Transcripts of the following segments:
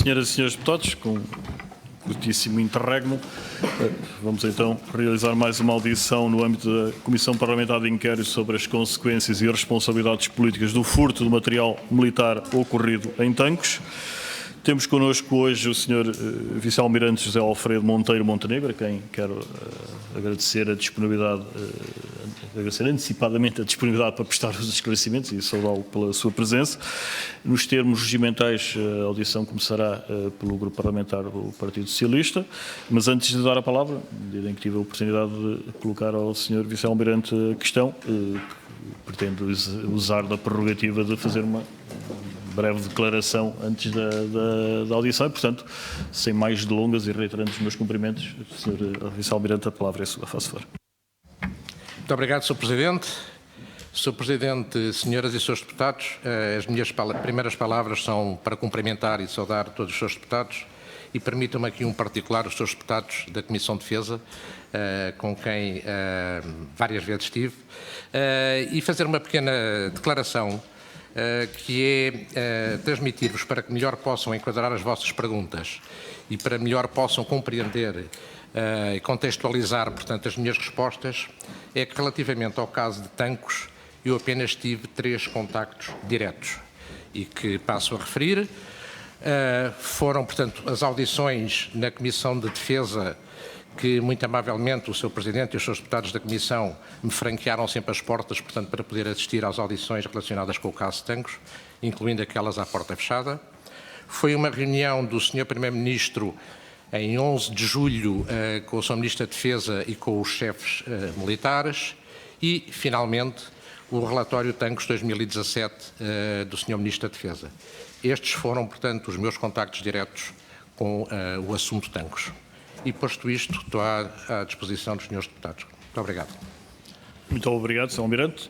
Senhoras e senhores deputados, com curtíssimo interregno, vamos então realizar mais uma audição no âmbito da Comissão Parlamentar de Inquérito sobre as consequências e responsabilidades políticas do furto de material militar ocorrido em Tancos. Temos connosco hoje o Sr. Vice-Almirante José Alfredo Monteiro Montenegro, a quem quero agradecer a disponibilidade, agradecer antecipadamente a disponibilidade para prestar os esclarecimentos e saudá-lo pela sua presença. Nos termos regimentais, a audição começará pelo Grupo Parlamentar do Partido Socialista, mas antes de dar a palavra, medida em que tive a oportunidade de colocar ao Sr. Vice-Almirante a questão, pretendo usar da prerrogativa de fazer uma breve declaração antes da audição e, portanto, sem mais delongas e reiterando os meus cumprimentos, Sr. Vice-Almirante, a palavra é sua, faça favor. Muito obrigado, Sr. Presidente. Sr. Presidente, senhoras e senhores deputados, as minhas primeiras palavras são para cumprimentar e saudar todos os senhores deputados e permitam-me aqui um particular, os senhores deputados da Comissão de Defesa, com quem várias vezes estive, e fazer uma pequena declaração que é transmitir-vos para que melhor possam enquadrar as vossas perguntas e para melhor possam compreender e contextualizar, portanto, as minhas respostas, é que relativamente ao caso de Tancos eu apenas tive 3 contactos diretos e que passo a referir. Foram, portanto, as audições na Comissão de Defesa que, muito amavelmente, o Sr. Presidente e os seus deputados da Comissão me franquearam sempre as portas, portanto, para poder assistir às audições relacionadas com o caso de Tancos, incluindo aquelas à porta fechada. Foi uma reunião do Sr. Primeiro-Ministro em 11 de julho com o Sr. Ministro da Defesa e com os chefes militares e, finalmente, o relatório Tancos 2017 do Sr. Ministro da Defesa. Estes foram, portanto, os meus contactos diretos com o assunto Tancos. E, posto isto, estou à disposição dos senhores deputados. Muito obrigado. Muito obrigado, Sr. Almirante.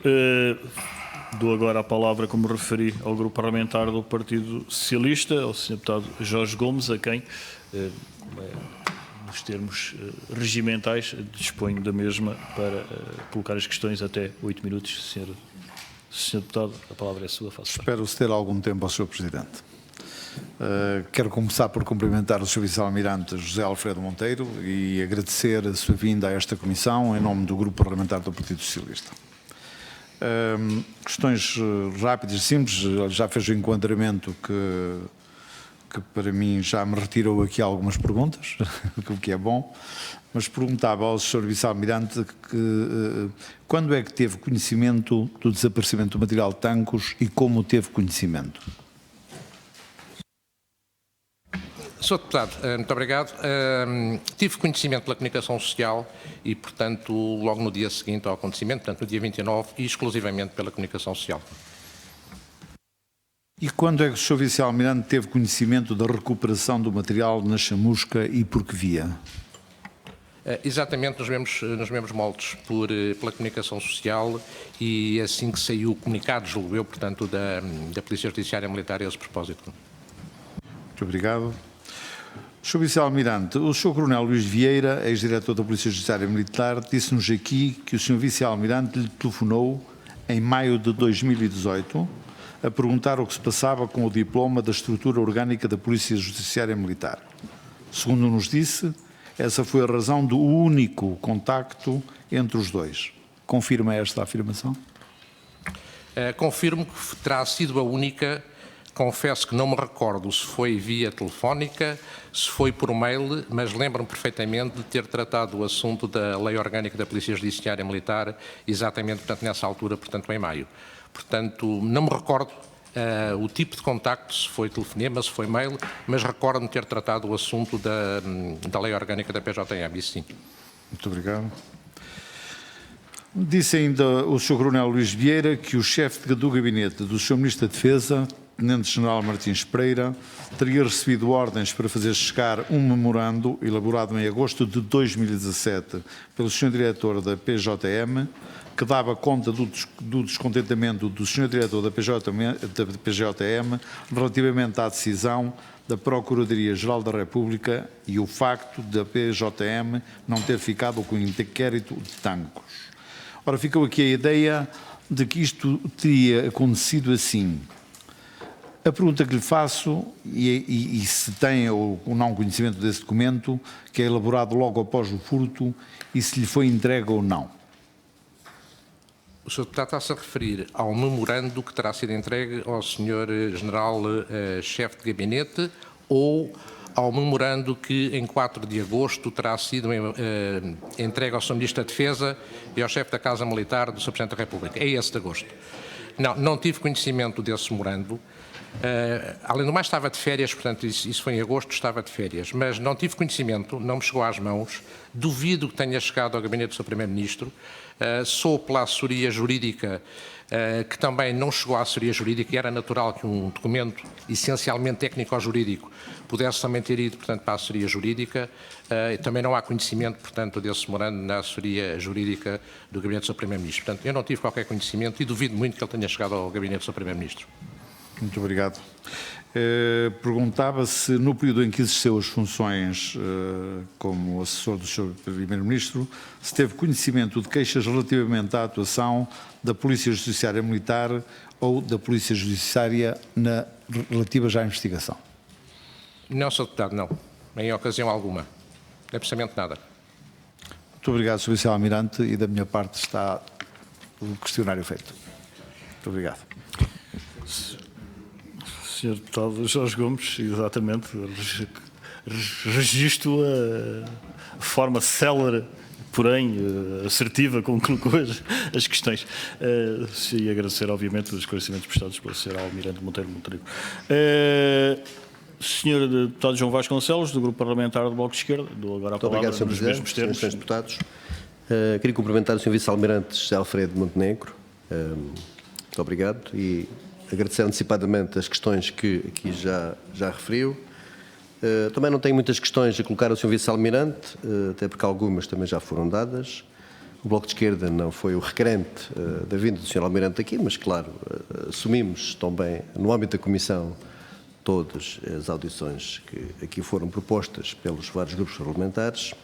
Dou agora a palavra, como referi, ao Grupo Parlamentar do Partido Socialista, ao Sr. Deputado Jorge Gomes, a quem, nos termos regimentais, disponho da mesma para colocar as questões até 8 minutos. Sr. Deputado, a palavra é sua. Espero ceder algum tempo ao Sr. Presidente. Quero começar por cumprimentar o Sr. Vice-Almirante José Alfredo Monteiro e agradecer a sua vinda a esta comissão em nome do Grupo Parlamentar do Partido Socialista. Questões rápidas e simples, já fez o enquadramento que para mim já me retirou aqui algumas perguntas, o que é bom, mas perguntava ao Sr. Vice-Almirante quando é que teve conhecimento do desaparecimento do material de Tancos e como teve conhecimento? Sr. Deputado, muito obrigado. Tive conhecimento pela comunicação social e, portanto, logo no dia seguinte ao acontecimento, portanto, no dia 29, e exclusivamente pela comunicação social. E quando é que o Sr. Vice-Almirante teve conhecimento da recuperação do material na chamusca e por que via? Exatamente nos mesmos moldes, pela comunicação social e assim que saiu o comunicado, julgo eu, portanto, da Polícia Judiciária Militar a esse propósito. Muito obrigado. Sr. Vice-Almirante, o Sr. Coronel Luís Vieira, ex-diretor da Polícia Judiciária Militar, disse-nos aqui que o Sr. Vice-Almirante lhe telefonou em maio de 2018 a perguntar o que se passava com o diploma da estrutura orgânica da Polícia Judiciária Militar. Segundo nos disse, essa foi a razão do único contacto entre os dois. Confirma esta afirmação? Confirmo que terá sido a única. Confesso que não me recordo se foi via telefónica, se foi por mail, mas lembro-me perfeitamente de ter tratado o assunto da Lei Orgânica da Polícia Judiciária Militar, exatamente, portanto, nessa altura, portanto, em maio. Portanto, não me recordo o tipo de contacto, se foi telefonema, se foi mail, mas recordo-me ter tratado o assunto da Lei Orgânica da PJM, isso sim. Muito obrigado. Disse ainda o Sr. Coronel Luís Vieira que o chefe do gabinete do Sr. Ministro da Defesa, Tenente-General Martins Pereira, teria recebido ordens para fazer chegar um memorando elaborado em agosto de 2017 pelo Sr. Diretor da PJM, que dava conta do descontentamento do Sr. Diretor da PJM relativamente à decisão da Procuradoria-Geral da República e o facto da PJM não ter ficado com o inquérito de Tancos. Ora, ficou aqui a ideia de que isto teria acontecido assim. A pergunta que lhe faço, e se tem ou não conhecimento desse documento, que é elaborado logo após o furto, e se lhe foi entregue ou não. O Sr. Deputado está-se a referir ao memorando que terá sido entregue ao Sr. General-Chefe de Gabinete ou ao memorando que em 4 de agosto terá sido entregue ao Sr. Ministro da Defesa e ao Chefe da Casa Militar do Sr. Presidente da República. É esse de agosto. Não tive conhecimento desse memorando. Além do mais, estava de férias, portanto, isso foi em agosto, estava de férias, mas não tive conhecimento, não me chegou às mãos, duvido que tenha chegado ao gabinete do Sr. Primeiro-Ministro, sou pela assessoria jurídica, que também não chegou à assessoria jurídica, e era natural que um documento essencialmente técnico-jurídico pudesse também ter ido, portanto, para a assessoria jurídica. Também não há conhecimento, portanto, desse memorando na assessoria jurídica do gabinete do Sr. Primeiro-Ministro. Portanto, eu não tive qualquer conhecimento e duvido muito que ele tenha chegado ao gabinete do Sr. Primeiro-Ministro. Muito obrigado. Perguntava se no período em que exerceu as funções como assessor do Sr. Primeiro-Ministro, se teve conhecimento de queixas relativamente à atuação da Polícia Judiciária Militar ou da Polícia Judiciária relativas à investigação. Não, Sr. Deputado, não. Em ocasião alguma. Absolutamente nada. Muito obrigado, Sr. Vice-Almirante, e da minha parte está o questionário feito. Muito obrigado. Sr. Deputado Jorge Gomes, exatamente, registro a forma célere, porém assertiva, com que colocou as questões. E agradecer, obviamente, os esclarecimentos prestados pelo Sr. Almirante Monteiro Montenegro. Sr. Deputado João Vasconcelos, do Grupo Parlamentar do Bloco de Esquerda, dou agora a palavra nos mesmos termos. Srs. Deputados, queria cumprimentar o Sr. Vice-Almirante José Alfredo Montenegro. Muito obrigado e agradecer antecipadamente as questões que aqui já referiu. Também não tenho muitas questões a colocar ao Sr. Vice-Almirante, até porque algumas também já foram dadas. O Bloco de Esquerda não foi o requerente da vinda do Sr. Almirante aqui, mas, claro, assumimos também, no âmbito da Comissão, todas as audições que aqui foram propostas pelos vários grupos parlamentares.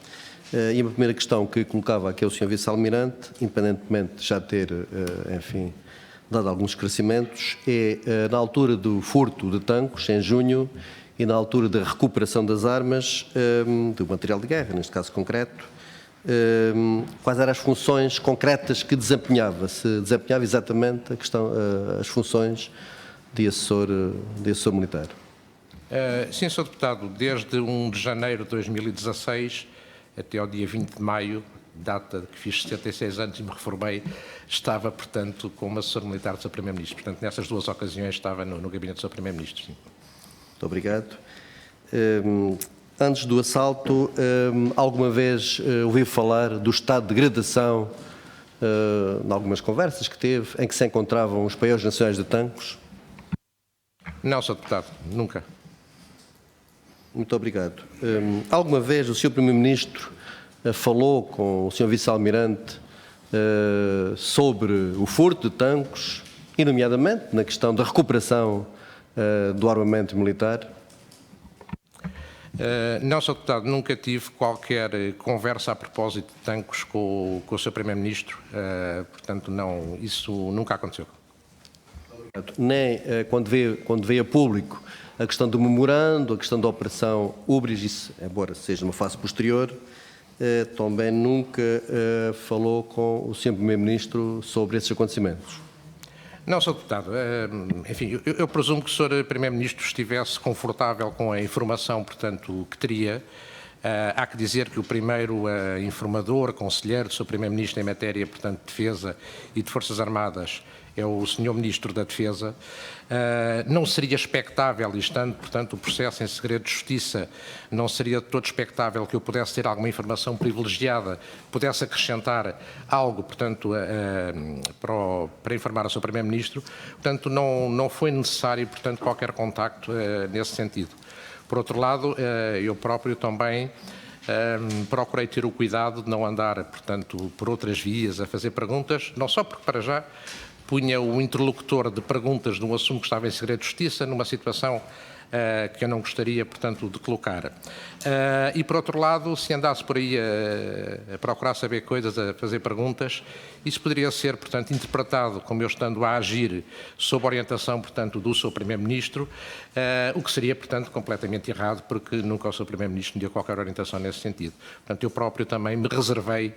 E a primeira questão que colocava aqui ao Sr. Vice-Almirante, independentemente de já ter, enfim, dado alguns esclarecimentos, é na altura do furto de tanques, em junho, e na altura da recuperação das armas, do material de guerra, neste caso concreto, quais eram as funções concretas que desempenhava? Se desempenhava exatamente as funções de assessor militar? Sim, Sr. Deputado, desde 1 de janeiro de 2016 até ao dia 20 de maio, data que fiz 76 anos e me reformei, estava, portanto, como assessor militar do Sr. Primeiro-Ministro. Portanto, nessas duas ocasiões estava no gabinete do Sr. Primeiro-Ministro. Muito obrigado. Antes do assalto, alguma vez ouviu falar do estado de degradação, em algumas conversas que teve, em que se encontravam os paióis nacionais de tanques? Não, Sr. Deputado, nunca. Muito obrigado. Alguma vez o Sr. Primeiro-Ministro falou com o Sr. Vice-Almirante sobre o furto de tanques, e nomeadamente na questão da recuperação do armamento militar? Não, Sr. Deputado, nunca tive qualquer conversa a propósito de tanques com o Sr. Primeiro-Ministro, portanto, não, isso nunca aconteceu. Nem quando veio a público a questão do memorando, a questão da operação Ubris, isso, embora seja uma fase posterior, também nunca falou com o Sr. Primeiro-Ministro sobre esses acontecimentos? Não, Sr. Deputado, enfim, eu presumo que o Sr. Primeiro-Ministro estivesse confortável com a informação, portanto, que teria. Há que dizer que o primeiro informador, conselheiro do Sr. Primeiro-Ministro em matéria, portanto, de defesa e de Forças Armadas é o Sr. Ministro da Defesa. Não seria expectável, e estando, portanto, o processo em segredo de justiça, não seria de todo expectável que eu pudesse ter alguma informação privilegiada, pudesse acrescentar algo, portanto, para informar o Sr. Primeiro-Ministro. Portanto, não foi necessário, portanto, qualquer contacto nesse sentido. Por outro lado, eu próprio também procurei ter o cuidado de não andar, portanto, por outras vias a fazer perguntas, não só porque para já punha o interlocutor de perguntas de um assunto que estava em segredo de justiça numa situação que eu não gostaria, portanto, de colocar. E, por outro lado, se andasse por aí a procurar saber coisas, a fazer perguntas, isso poderia ser, portanto, interpretado como eu estando a agir sob orientação, portanto, do Sr. Primeiro-Ministro, o que seria, portanto, completamente errado, porque nunca o Sr. Primeiro-Ministro me deu qualquer orientação nesse sentido. Portanto, eu próprio também me reservei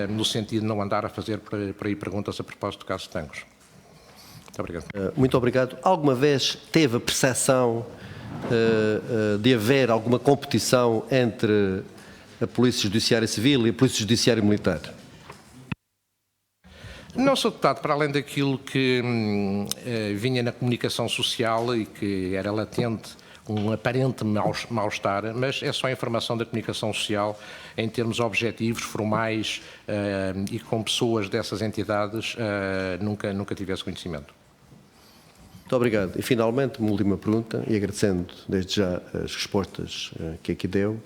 no sentido de não andar a fazer por aí perguntas a propósito do caso de Tancos. Muito obrigado. Muito obrigado. Alguma vez teve a percepção de haver alguma competição entre a Polícia Judiciária Civil e a Polícia Judiciária Militar? Não, Sr. Deputado, para além daquilo que vinha na comunicação social e que era latente um aparente mal-estar, mas é só a informação da comunicação social em termos objetivos, formais e com pessoas dessas entidades, nunca tive esse conhecimento. Muito obrigado. E, finalmente, uma última pergunta, e agradecendo desde já as respostas que aqui deu.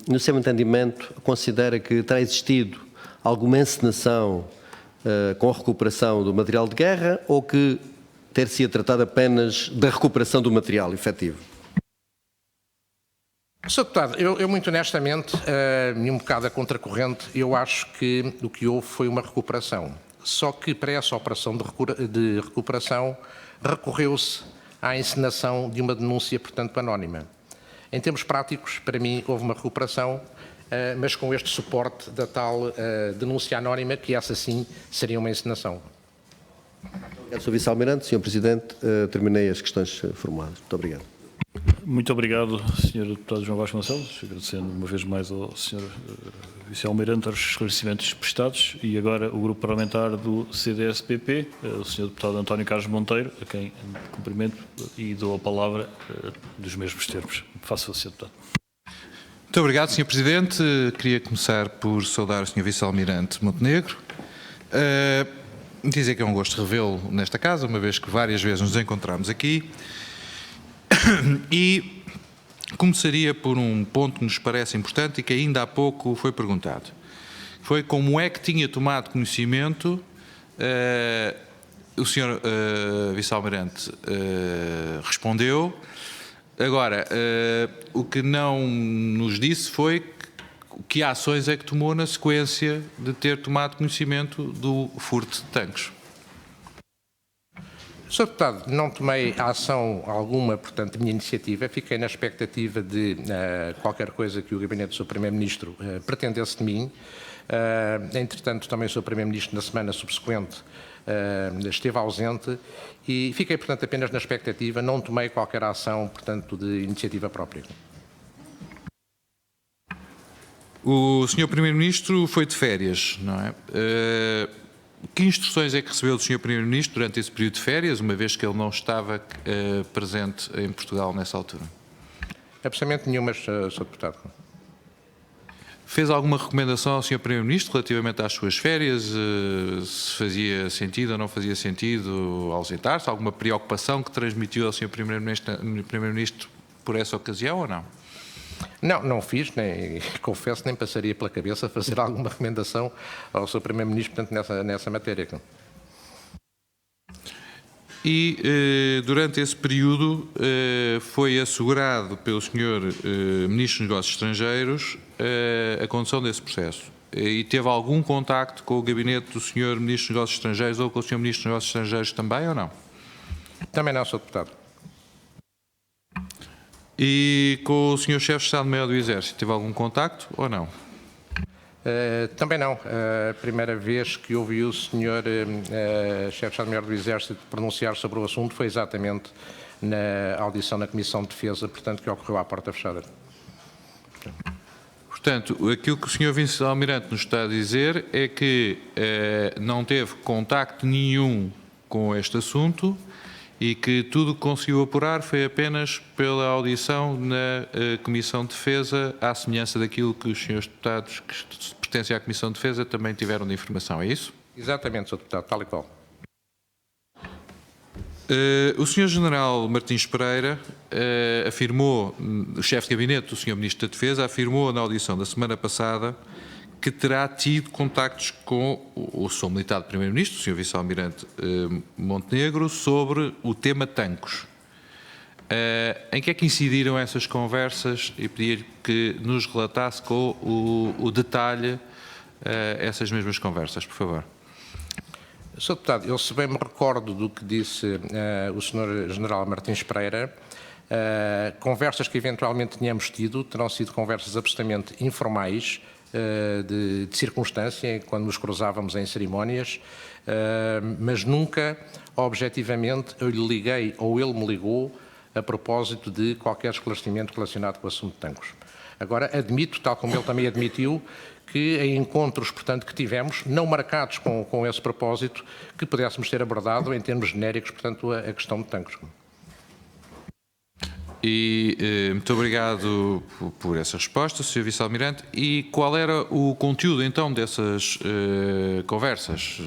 No seu entendimento, considera que terá existido alguma encenação com a recuperação do material de guerra ou que ter-se tratado apenas da recuperação do material efetivo? Sr. Deputado, eu muito honestamente, e um bocado a contracorrente, eu acho que o que houve foi uma recuperação. Só que para essa operação de recuperação recorreu-se à encenação de uma denúncia, portanto, anónima. Em termos práticos, para mim, houve uma recuperação, mas com este suporte da tal denúncia anónima, que essa sim seria uma encenação. Obrigado, Sr. Vice-Almirante. Sr. Presidente, terminei as questões formuladas. Muito obrigado. Muito obrigado, Sr. Deputado João Vasconcelos, agradecendo uma vez mais ao Sr. Vice-Almirante os esclarecimentos prestados, e agora o Grupo Parlamentar do CDS-PP, o Sr. Deputado António Carlos Monteiro, a quem cumprimento e dou a palavra dos mesmos termos. Faça-o, Sr. Deputado. Muito obrigado, Sr. Presidente. Queria começar por saudar o Sr. Vice-Almirante Montenegro. Dizer que é um gosto revê-lo nesta casa, uma vez que várias vezes nos encontramos aqui. E começaria por um ponto que nos parece importante e que ainda há pouco foi perguntado. Foi como é que tinha tomado conhecimento o Sr. Vice-Almirante respondeu. Agora, o que não nos disse foi que ações é que tomou na sequência de ter tomado conhecimento do furto de tanques. Sr. Deputado, não tomei ação alguma, portanto, de minha iniciativa. Fiquei na expectativa de qualquer coisa que o Gabinete do Sr. Primeiro-Ministro pretendesse de mim. Entretanto, também o Sr. Primeiro-Ministro, na semana subsequente, esteve ausente e fiquei, portanto, apenas na expectativa. Não tomei qualquer ação, portanto, de iniciativa própria. O Sr. Primeiro-Ministro foi de férias, não é? Que instruções é que recebeu do Sr. Primeiro-Ministro durante esse período de férias, uma vez que ele não estava presente em Portugal nessa altura? Absolutamente nenhuma, Sr. Deputado. Fez alguma recomendação ao Sr. Primeiro-Ministro relativamente às suas férias? Se fazia sentido ou não fazia sentido ausentar-se? Alguma preocupação que transmitiu ao Sr. Primeiro-Ministro por essa ocasião ou não? Não, não fiz, nem, confesso, nem passaria pela cabeça fazer alguma recomendação ao Sr. Primeiro-Ministro, portanto, nessa matéria. E durante esse período foi assegurado pelo Sr. Ministro dos Negócios Estrangeiros a condução desse processo. E teve algum contacto com o gabinete do Sr. Ministro dos Negócios Estrangeiros ou com o Sr. Ministro dos Negócios Estrangeiros também ou não? Também não, Sr. Deputado. E com o Sr. Chefe de Estado-Maior do Exército, teve algum contacto ou não? Também não. A primeira vez que ouvi o Sr. Chefe de Estado-Maior do Exército pronunciar sobre o assunto foi exatamente na audição na Comissão de Defesa, portanto, que ocorreu à porta fechada. Portanto, aquilo que o Sr. Vice-Almirante nos está a dizer é que não teve contacto nenhum com este assunto e que tudo o que conseguiu apurar foi apenas pela audição na Comissão de Defesa, à semelhança daquilo que os senhores deputados que pertencem à Comissão de Defesa também tiveram de informação, é isso? Exatamente, Sr. Deputado, tal e qual. O Sr. General Martins Pereira afirmou, o chefe de gabinete do Sr. Ministro da Defesa, afirmou na audição da semana passada que terá tido contactos com o Sr. Militar de Primeiro-Ministro, o Sr. Vice-Almirante Montenegro, sobre o tema Tancos. Em que é que incidiram essas conversas e pedir que nos relatasse com o detalhe essas mesmas conversas, por favor. Sr. Deputado, eu se bem me recordo do que disse o Sr. General Martins Pereira, conversas que eventualmente tínhamos tido terão sido conversas absolutamente informais, de circunstância, quando nos cruzávamos em cerimónias, mas nunca, objetivamente, eu lhe liguei ou ele me ligou a propósito de qualquer esclarecimento relacionado com o assunto de Tancos. Agora, admito, tal como ele também admitiu, que em encontros, portanto, que tivemos, não marcados com esse propósito, que pudéssemos ter abordado, em termos genéricos, portanto, a questão de Tancos. E muito obrigado por essa resposta, Sr. Vice-Almirante. E qual era o conteúdo, então, dessas conversas?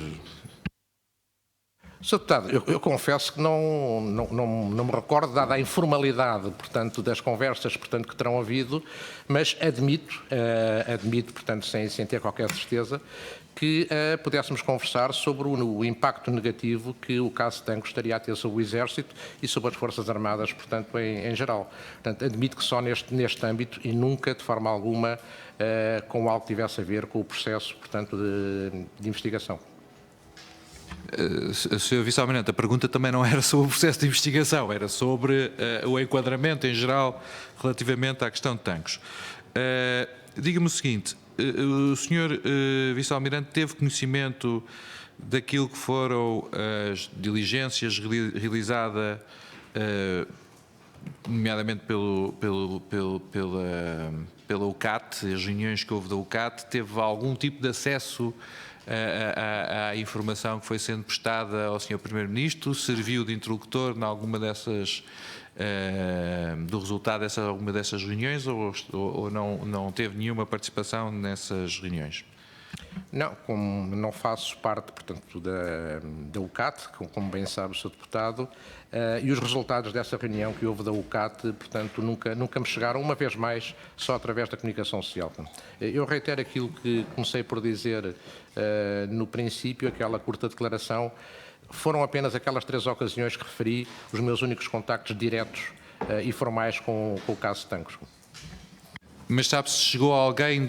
Sr. Deputado, eu confesso que não me recordo, dada a informalidade, portanto, das conversas, portanto, que terão havido, mas admito, portanto, sem ter qualquer certeza, que pudéssemos conversar sobre o impacto negativo que o caso de Tancos estaria a ter sobre o Exército e sobre as Forças Armadas, portanto, em geral. Portanto, admito que só neste âmbito e nunca, de forma alguma, com algo que tivesse a ver com o processo, portanto, de investigação. Sr. Vice-Almirante, a pergunta também não era sobre o processo de investigação, era sobre o enquadramento em geral relativamente à questão de Tancos. Diga-me o seguinte, o Sr. Vice-Almirante teve conhecimento daquilo que foram as diligências realizadas, nomeadamente pela UCAT, as reuniões que houve da UCAT, teve algum tipo de acesso à informação que foi sendo prestada ao Sr. Primeiro-Ministro? Serviu de interlocutor em alguma dessas, do resultado de alguma dessas reuniões ou não teve nenhuma participação nessas reuniões? Não, como não faço parte, portanto, da UCAT, como bem sabe o Sr. Deputado, e os resultados dessa reunião que houve da UCAT, portanto, nunca me chegaram, uma vez mais, só através da comunicação social. Eu reitero aquilo que comecei por dizer no princípio, aquela curta declaração, foram apenas aquelas 3 ocasiões que referi, os meus únicos contactos diretos e formais com o caso de Tancos. Mas sabe se chegou a alguém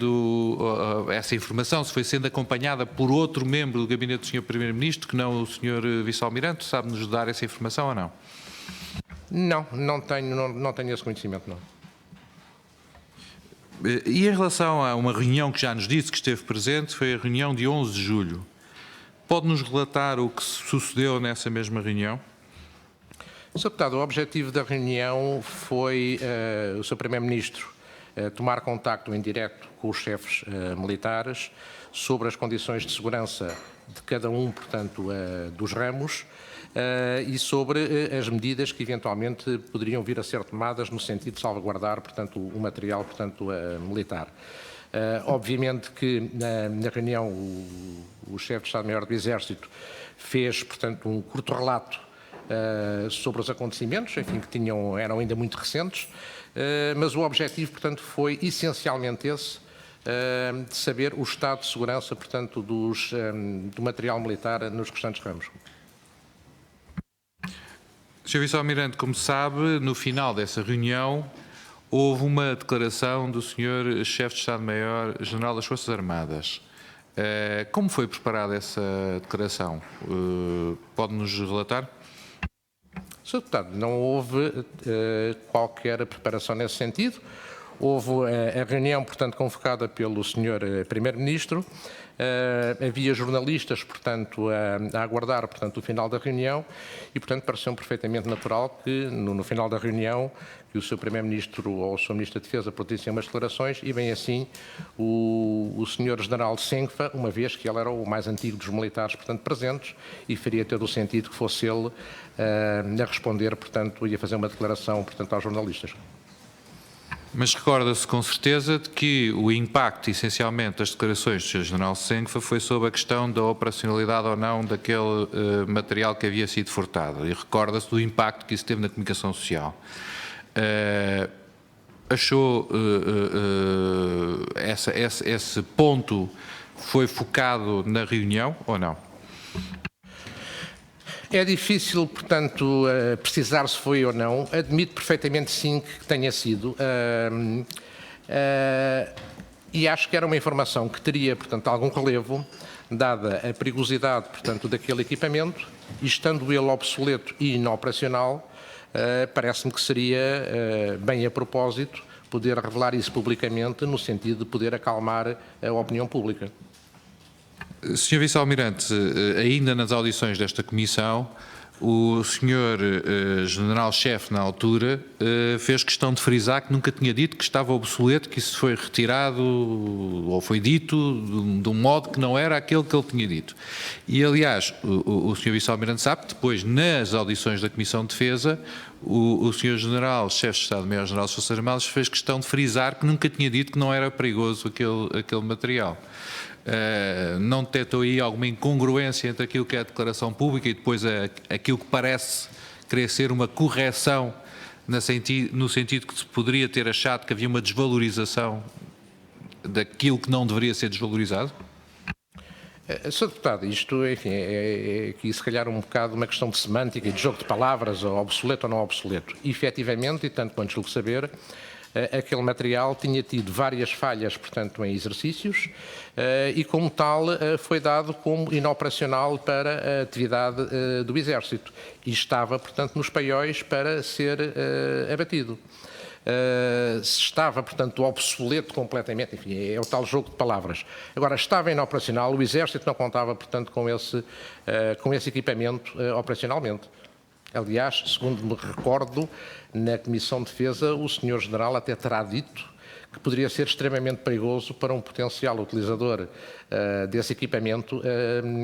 essa informação, se foi sendo acompanhada por outro membro do gabinete do Sr. Primeiro-Ministro, que não o Sr. Vice-Almirante? Sabe-nos dar essa informação ou não? Não tenho esse conhecimento, não. E em relação a uma reunião que já nos disse que esteve presente, foi a reunião de 11 de julho. Pode-nos relatar o que sucedeu nessa mesma reunião? Sr. Deputado, o objetivo da reunião foi o Sr. Primeiro-Ministro tomar contacto em direto com os chefes militares sobre as condições de segurança de cada um, portanto, dos ramos e sobre as medidas que eventualmente poderiam vir a ser tomadas no sentido de salvaguardar, portanto, o material, portanto, militar. Obviamente que na reunião o chefe de Estado-Maior do Exército fez, portanto, um curto relato sobre os acontecimentos, enfim, que eram ainda muito recentes, mas o objetivo, portanto, foi essencialmente esse, de saber o estado de segurança, portanto, do material militar nos restantes ramos. Sr. Vice-Almirante, como sabe, no final dessa reunião houve uma declaração do Sr. Chefe de Estado-Maior-General das Forças Armadas. Como foi preparada essa declaração? Pode-nos relatar? Sr. Deputado, não houve qualquer preparação nesse sentido. Houve a reunião, portanto, convocada pelo Sr. Primeiro-Ministro. Havia jornalistas, portanto, a aguardar, portanto, o final da reunião e, portanto, pareceu perfeitamente natural que, no final da reunião, que o Sr. Primeiro-Ministro ou o Sr. Ministro da Defesa produzissem umas declarações e, bem assim, o Sr. General Senfa, uma vez que ele era o mais antigo dos militares, portanto, presentes, e faria todo o sentido que fosse ele a responder, portanto, e a fazer uma declaração, portanto, aos jornalistas. Mas recorda-se com certeza de que o impacto, essencialmente, das declarações do Sr. General Senfa foi sobre a questão da operacionalidade ou não daquele material que havia sido furtado. E recorda-se do impacto que isso teve na comunicação social. Achou esse ponto foi focado na reunião ou não? É difícil, portanto, precisar se foi ou não. Admito perfeitamente, sim, que tenha sido. E acho que era uma informação que teria, portanto, algum relevo, dada a perigosidade, portanto, daquele equipamento, e estando ele obsoleto e inoperacional, parece-me que seria bem a propósito poder revelar isso publicamente, no sentido de poder acalmar a opinião pública. Sr. Vice-Almirante, ainda nas audições desta Comissão, o Sr. General-Chefe, na altura, fez questão de frisar que nunca tinha dito que estava obsoleto, que isso foi retirado ou foi dito de um modo que não era aquele que ele tinha dito. E, aliás, o Sr. Vice-Almirante sabe que depois, nas audições da Comissão de Defesa, o Sr. General-Chefe de Estado-Maior-General das Forças Armadas fez questão de frisar que nunca tinha dito que não era perigoso aquele material. Não detectou aí alguma incongruência entre aquilo que é a declaração pública e depois aquilo que parece querer ser uma correção no sentido que se poderia ter achado que havia uma desvalorização daquilo que não deveria ser desvalorizado? Sr. Deputado, isto, enfim, é aqui se calhar um bocado uma questão de semântica e de jogo de palavras, ou obsoleto ou não obsoleto. E, efetivamente, e tanto quanto julgo saber, aquele material tinha tido várias falhas, portanto, em exercícios e, como tal, foi dado como inoperacional para a atividade do Exército e estava, portanto, nos paióis para ser abatido. Se estava, portanto, obsoleto completamente, enfim, é o tal jogo de palavras. Agora, estava inoperacional, o Exército não contava, portanto, com esse equipamento operacionalmente. Aliás, segundo me recordo, na Comissão de Defesa, o Sr. General até terá dito que poderia ser extremamente perigoso para um potencial utilizador desse equipamento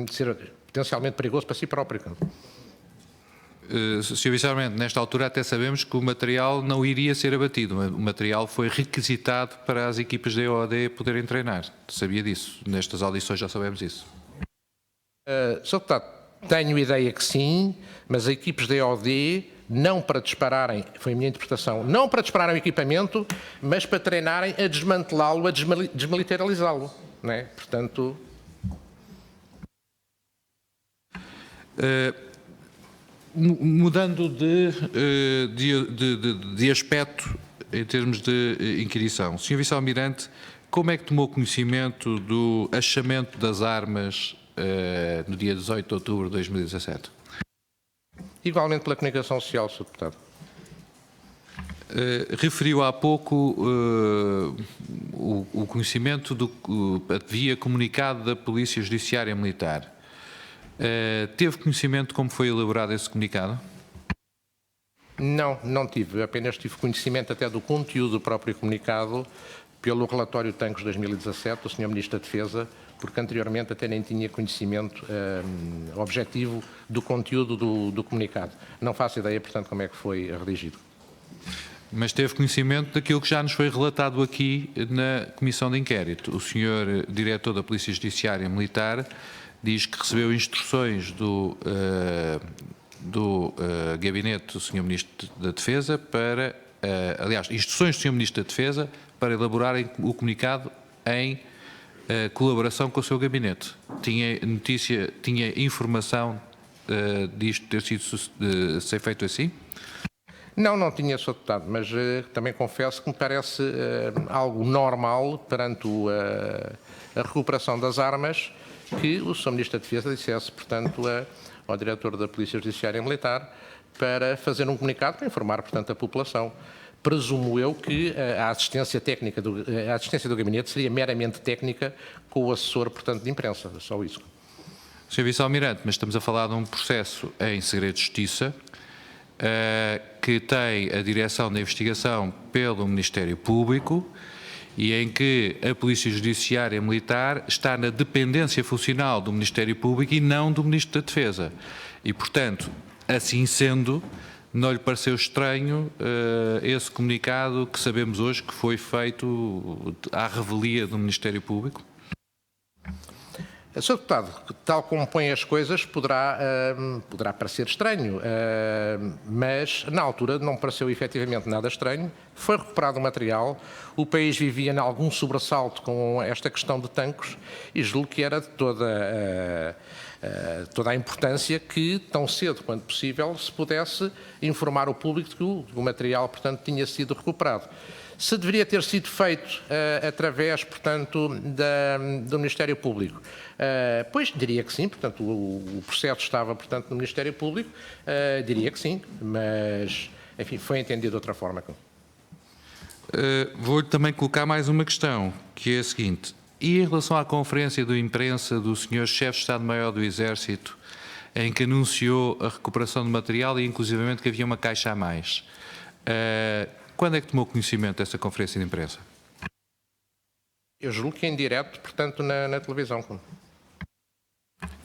ser potencialmente perigoso para si próprio. Sr. Vice-Almirante, nesta altura até sabemos que o material não iria ser abatido. O material foi requisitado para as equipas da EOD poderem treinar. Sabia disso? Nestas audições já sabemos isso. Sr. Deputado, tenho ideia que sim, mas as equipes da EOD, não para dispararem, foi a minha interpretação, não para dispararem o equipamento, mas para treinarem a desmantelá-lo, a desmilitarizá-lo. Não é? Portanto... Mudando de aspecto em termos de inquirição, Sr. Vice-Almirante, como é que tomou conhecimento do achamento das armas no dia 18 de outubro de 2017? Igualmente pela comunicação social, Sr. Deputado. Referiu há pouco o conhecimento via comunicado da Polícia Judiciária Militar. Teve conhecimento de como foi elaborado esse comunicado? Não, não tive. Apenas tive conhecimento até do conteúdo do próprio comunicado pelo relatório Tancos 2017 do Sr. Ministro da Defesa, porque anteriormente até nem tinha conhecimento objetivo do conteúdo do comunicado. Não faço ideia, portanto, como é que foi redigido. Mas teve conhecimento daquilo que já nos foi relatado aqui na Comissão de Inquérito. O Sr. Diretor da Polícia Judiciária Militar diz que recebeu instruções do gabinete do Sr. Ministro da Defesa para, aliás, instruções do Sr. Ministro da Defesa para elaborarem o comunicado em colaboração com o seu gabinete. Tinha notícia, tinha informação disto ter sido ser feito assim? Não tinha, Sr. Deputado, mas também confesso que me parece algo normal perante a recuperação das armas que o Sr. Ministro da Defesa dissesse, portanto, ao Diretor da Polícia Judiciária Militar para fazer um comunicado para informar, portanto, a população. Presumo eu que a assistência técnica, a assistência do gabinete seria meramente técnica com o assessor, portanto, de imprensa, só isso. Sr. Vice-Almirante, mas estamos a falar de um processo em segredo de justiça que tem a direção da investigação pelo Ministério Público e em que a Polícia Judiciária Militar está na dependência funcional do Ministério Público e não do Ministro da Defesa. E, portanto, assim sendo, não lhe pareceu estranho esse comunicado que sabemos hoje que foi feito à revelia do Ministério Público? Sr. Deputado, tal como põe as coisas, poderá parecer estranho, mas na altura não pareceu efetivamente nada estranho. Foi recuperado o material, o país vivia em algum sobressalto com esta questão de tanques e julgo que era de toda a importância que, tão cedo quanto possível, se pudesse informar o público de que o material, portanto, tinha sido recuperado. Se deveria ter sido feito através, portanto, do Ministério Público, pois diria que sim, portanto, o processo estava, portanto, no Ministério Público, diria que sim, mas, enfim, foi entendido de outra forma. Vou-lhe também colocar mais uma questão, que é a seguinte: e em relação à conferência de imprensa do Sr. Chefe de Estado-Maior do Exército, em que anunciou a recuperação de material e inclusivamente que havia uma caixa a mais, quando é que tomou conhecimento dessa conferência de imprensa? Eu julgo que em direto, portanto, na televisão.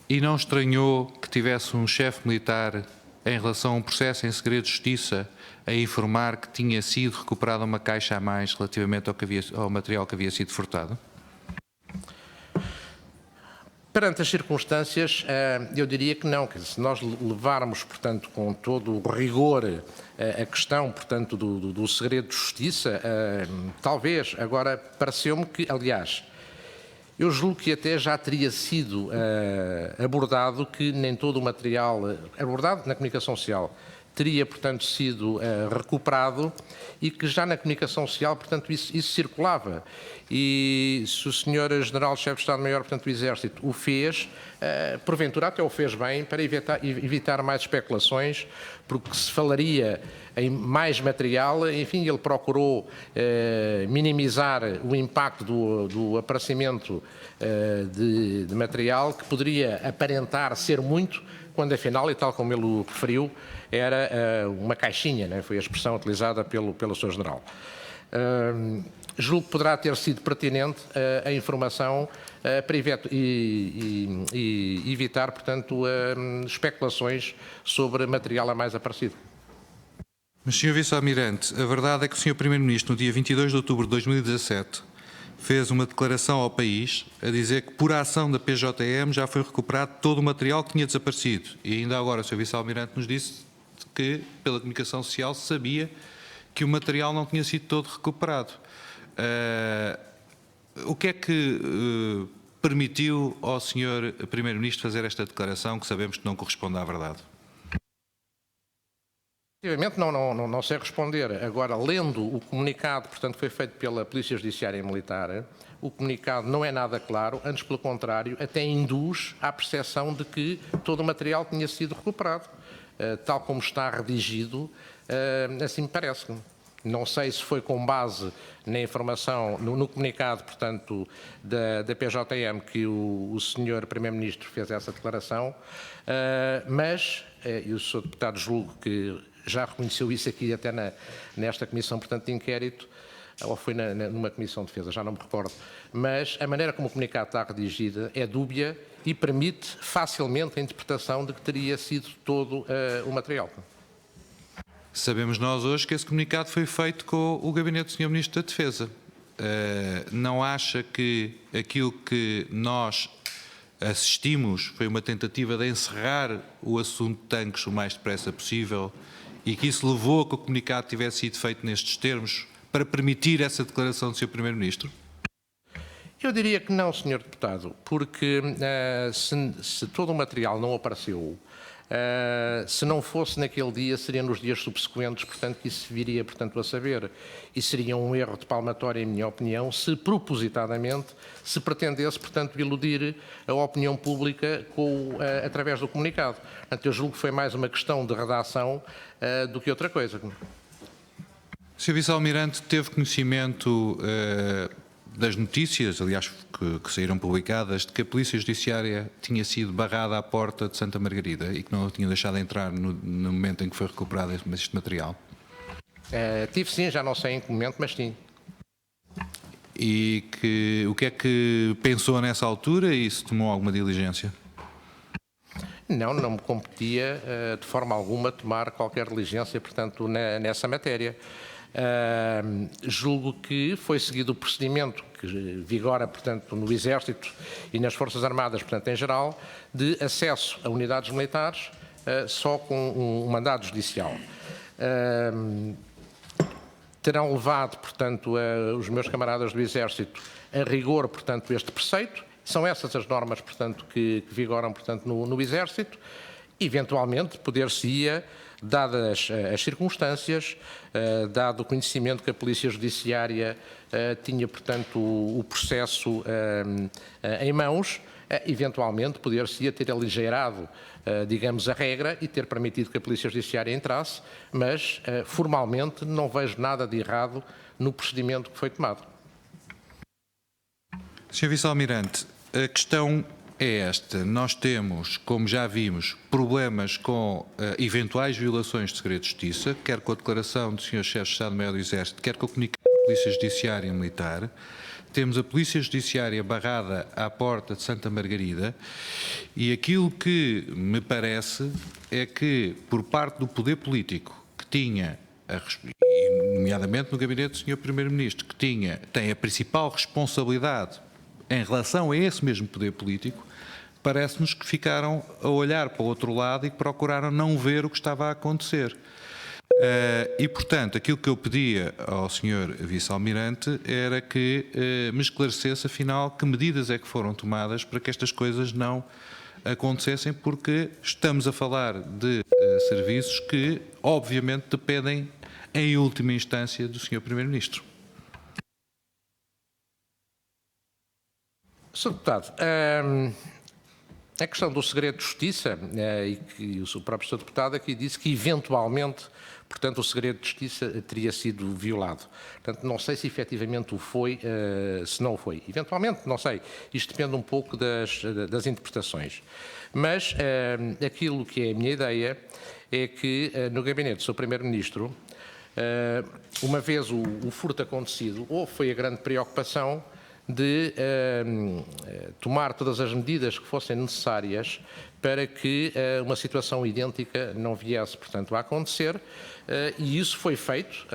E não estranhou que tivesse um chefe militar, em relação a um processo em segredo de justiça, a informar que tinha sido recuperada uma caixa a mais relativamente ao material que havia sido furtado? Perante as circunstâncias, eu diria que não, que se nós levarmos, portanto, com todo o rigor a questão, portanto, do segredo de justiça, talvez, agora pareceu-me que, aliás, eu julgo que até já teria sido abordado que nem todo o material, abordado na comunicação social, teria, portanto, sido recuperado e que já na comunicação social, portanto, isso circulava. E se o Sr. General-Chefe de Estado-Maior, portanto, do Exército o fez, porventura até o fez bem para evitar mais especulações, porque se falaria em mais material, enfim, ele procurou minimizar o impacto do aparecimento de material que poderia aparentar ser muito, quando afinal, e tal como ele o referiu, era uma caixinha, né? Foi a expressão utilizada pelo Sr. General. Julgo que poderá ter sido pertinente a informação para evitar, portanto, especulações sobre material a mais aparecido. Mas, Sr. Vice-Almirante, a verdade é que o Sr. Primeiro-Ministro, no dia 22 de outubro de 2017, fez uma declaração ao país a dizer que, por ação da PJM, já foi recuperado todo o material que tinha desaparecido. E ainda agora o Sr. Vice-Almirante nos disse que, pela comunicação social, sabia que o material não tinha sido todo recuperado. O que é que permitiu ao Sr. Primeiro-Ministro fazer esta declaração, que sabemos que não corresponde à verdade? Efetivamente não sei responder. Agora, lendo o comunicado, portanto, que foi feito pela Polícia Judiciária e Militar, o comunicado não é nada claro, antes pelo contrário, até induz à percepção de que todo o material tinha sido recuperado. Tal como está redigido, assim me parece. Não sei se foi com base na informação, no comunicado, portanto, da PJM que o Sr. Primeiro-Ministro fez essa declaração, mas, e o Sr. Deputado julgo que já reconheceu isso aqui até nesta comissão, portanto, de inquérito, ou foi numa comissão de defesa, já não me recordo, mas a maneira como o comunicado está redigida é dúbia e permite facilmente a interpretação de que teria sido todo o material. Sabemos nós hoje que esse comunicado foi feito com o gabinete do Sr. Ministro da Defesa. Não acha que aquilo que nós assistimos foi uma tentativa de encerrar o assunto de tanques o mais depressa possível e que isso levou a que o comunicado tivesse sido feito nestes termos para permitir essa declaração do Sr. Primeiro-Ministro? Eu diria que não, Sr. Deputado, porque se todo o material não apareceu, se não fosse naquele dia, seria nos dias subsequentes, portanto, que isso viria, portanto, a saber. E seria um erro de palmatória, em minha opinião, se propositadamente se pretendesse, portanto, iludir a opinião pública através do comunicado. Portanto, eu julgo que foi mais uma questão de redação do que outra coisa. Sr. Vice-Almirante, teve conhecimento das notícias, aliás, que saíram publicadas, de que a Polícia Judiciária tinha sido barrada à porta de Santa Margarida e que não a tinha deixado entrar no momento em que foi recuperado este material? Tive sim, já não sei em que momento, mas sim. E o que é que pensou nessa altura e se tomou alguma diligência? Não me competia de forma alguma tomar qualquer diligência, portanto, nessa matéria. Julgo que foi seguido o procedimento que vigora, portanto, no Exército e nas Forças Armadas, portanto, em geral, de acesso a unidades militares só com um mandado judicial. Terão levado, portanto, os meus camaradas do Exército a rigor, portanto, este preceito. São essas as normas, portanto, que vigoram, portanto, no Exército. Eventualmente, poder-se-ia, dadas as circunstâncias, dado o conhecimento que a Polícia Judiciária tinha, portanto, o processo em mãos, eventualmente poder-se-ia ter aligeirado, digamos, a regra e ter permitido que a Polícia Judiciária entrasse, mas formalmente não vejo nada de errado no procedimento que foi tomado. Sr. Vice-Almirante, a questão é esta. Nós temos, como já vimos, problemas com eventuais violações de segredo de justiça, quer com a declaração do Sr. Chefe de Estado-Maior do Exército, quer com a comunicação da Polícia Judiciária e Militar. Temos a Polícia Judiciária barrada à porta de Santa Margarida e aquilo que me parece é que, por parte do poder político que tinha, nomeadamente no gabinete do Sr. Primeiro-Ministro, que tem a principal responsabilidade em relação a esse mesmo poder político, parece-nos que ficaram a olhar para o outro lado e que procuraram não ver o que estava a acontecer. E, portanto, aquilo que eu pedia ao Sr. Vice-Almirante era que me esclarecesse, afinal, que medidas é que foram tomadas para que estas coisas não acontecessem, porque estamos a falar de serviços que, obviamente, dependem, em última instância, do Sr. Primeiro-Ministro. Sr. Deputado, a questão do segredo de justiça, e que o próprio Sr. Deputado aqui disse que eventualmente, portanto, o segredo de justiça teria sido violado. Portanto, não sei se efetivamente o foi, se não o foi. Eventualmente, não sei. Isto depende um pouco das interpretações. Mas aquilo que é a minha ideia é que no gabinete do Sr. Primeiro-Ministro, uma vez o furto acontecido, houve foi a grande preocupação de tomar todas as medidas que fossem necessárias para que uma situação idêntica não viesse, portanto, a acontecer, e isso foi feito,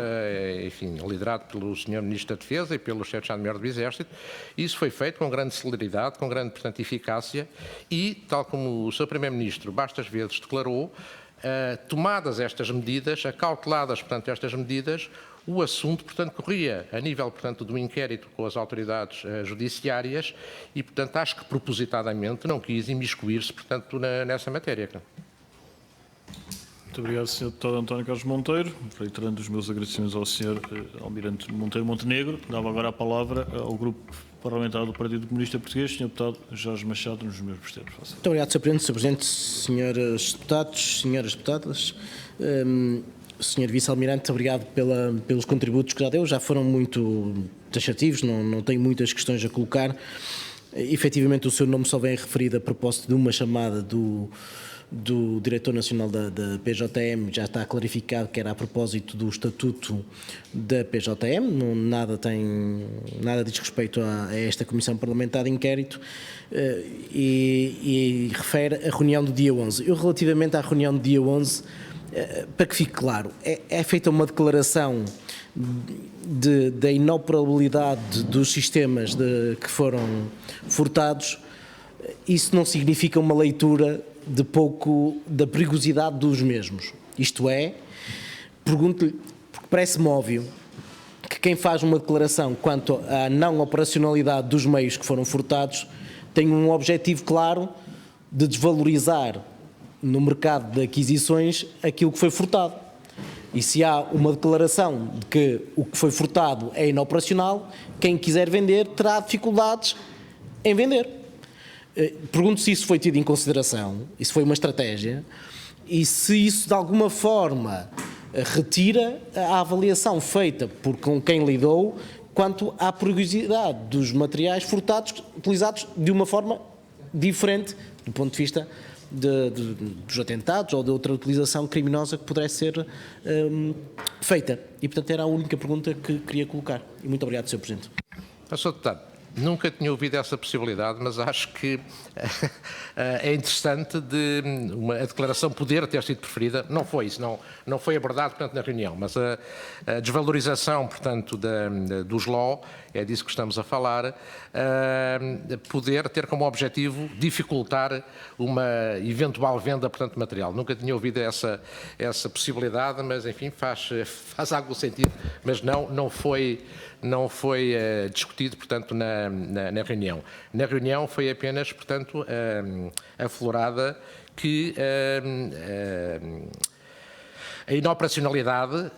enfim, liderado pelo Sr. Ministro da Defesa e pelo Chefe de Estado-Maior do Exército. Isso foi feito com grande celeridade, com grande, portanto, eficácia e, tal como o Sr. Primeiro-Ministro bastas vezes declarou, tomadas estas medidas, acauteladas, portanto, estas medidas, o assunto, portanto, corria a nível, portanto, do inquérito com as autoridades judiciárias e, portanto, acho que propositadamente não quis imiscuir-se, portanto, nessa matéria. Muito obrigado, Sr. Deputado António Carlos Monteiro. Reiterando os meus agradecimentos ao Sr. Almirante Monteiro Montenegro, dava agora a palavra ao Grupo Parlamentar do Partido Comunista Português, Sr. Deputado Jorge Machado, nos meus presteiros. Muito obrigado, Sr. Presidente. Sr. Presidente, senhores deputados, senhoras deputadas, Sr. Vice-Almirante, obrigado pelos contributos que já deu, já foram muito taxativos, não tenho muitas questões a colocar. Efetivamente, o seu nome só vem referido a propósito de uma chamada do Diretor Nacional da PJM, já está clarificado que era a propósito do Estatuto da PJM, nada diz respeito a esta Comissão Parlamentar de Inquérito, e refere a reunião do dia 11. Eu, relativamente à reunião do dia 11, para que fique claro, é feita uma declaração da inoperabilidade dos sistemas que foram furtados. Isso não significa uma leitura de pouco da perigosidade dos mesmos. Isto é, pergunto-lhe, porque parece-me óbvio que quem faz uma declaração quanto à não operacionalidade dos meios que foram furtados tem um objetivo claro de desvalorizar no mercado de aquisições aquilo que foi furtado. E se há uma declaração de que o que foi furtado é inoperacional, quem quiser vender terá dificuldades em vender. Pergunto se isso foi tido em consideração, isso foi uma estratégia, e se isso de alguma forma retira a avaliação feita com quem lidou quanto à perigosidade dos materiais furtados, utilizados de uma forma diferente do ponto de vista dos atentados ou de outra utilização criminosa que pudesse ser feita. E, portanto, era a única pergunta que queria colocar. E muito obrigado, Sr. Presidente. Sr. Deputado, Nunca tinha ouvido essa possibilidade, mas acho que é interessante a declaração poder ter sido preferida. Não foi isso, não foi abordado, portanto, na reunião, mas a desvalorização, portanto, dos LOA, é disso que estamos a falar, poder ter como objetivo dificultar uma eventual venda, portanto, de material. Nunca tinha ouvido essa possibilidade, mas, enfim, faz algum sentido, mas não foi discutido, portanto, na reunião. Na reunião foi apenas, portanto, aflorada que a inoperacionalidade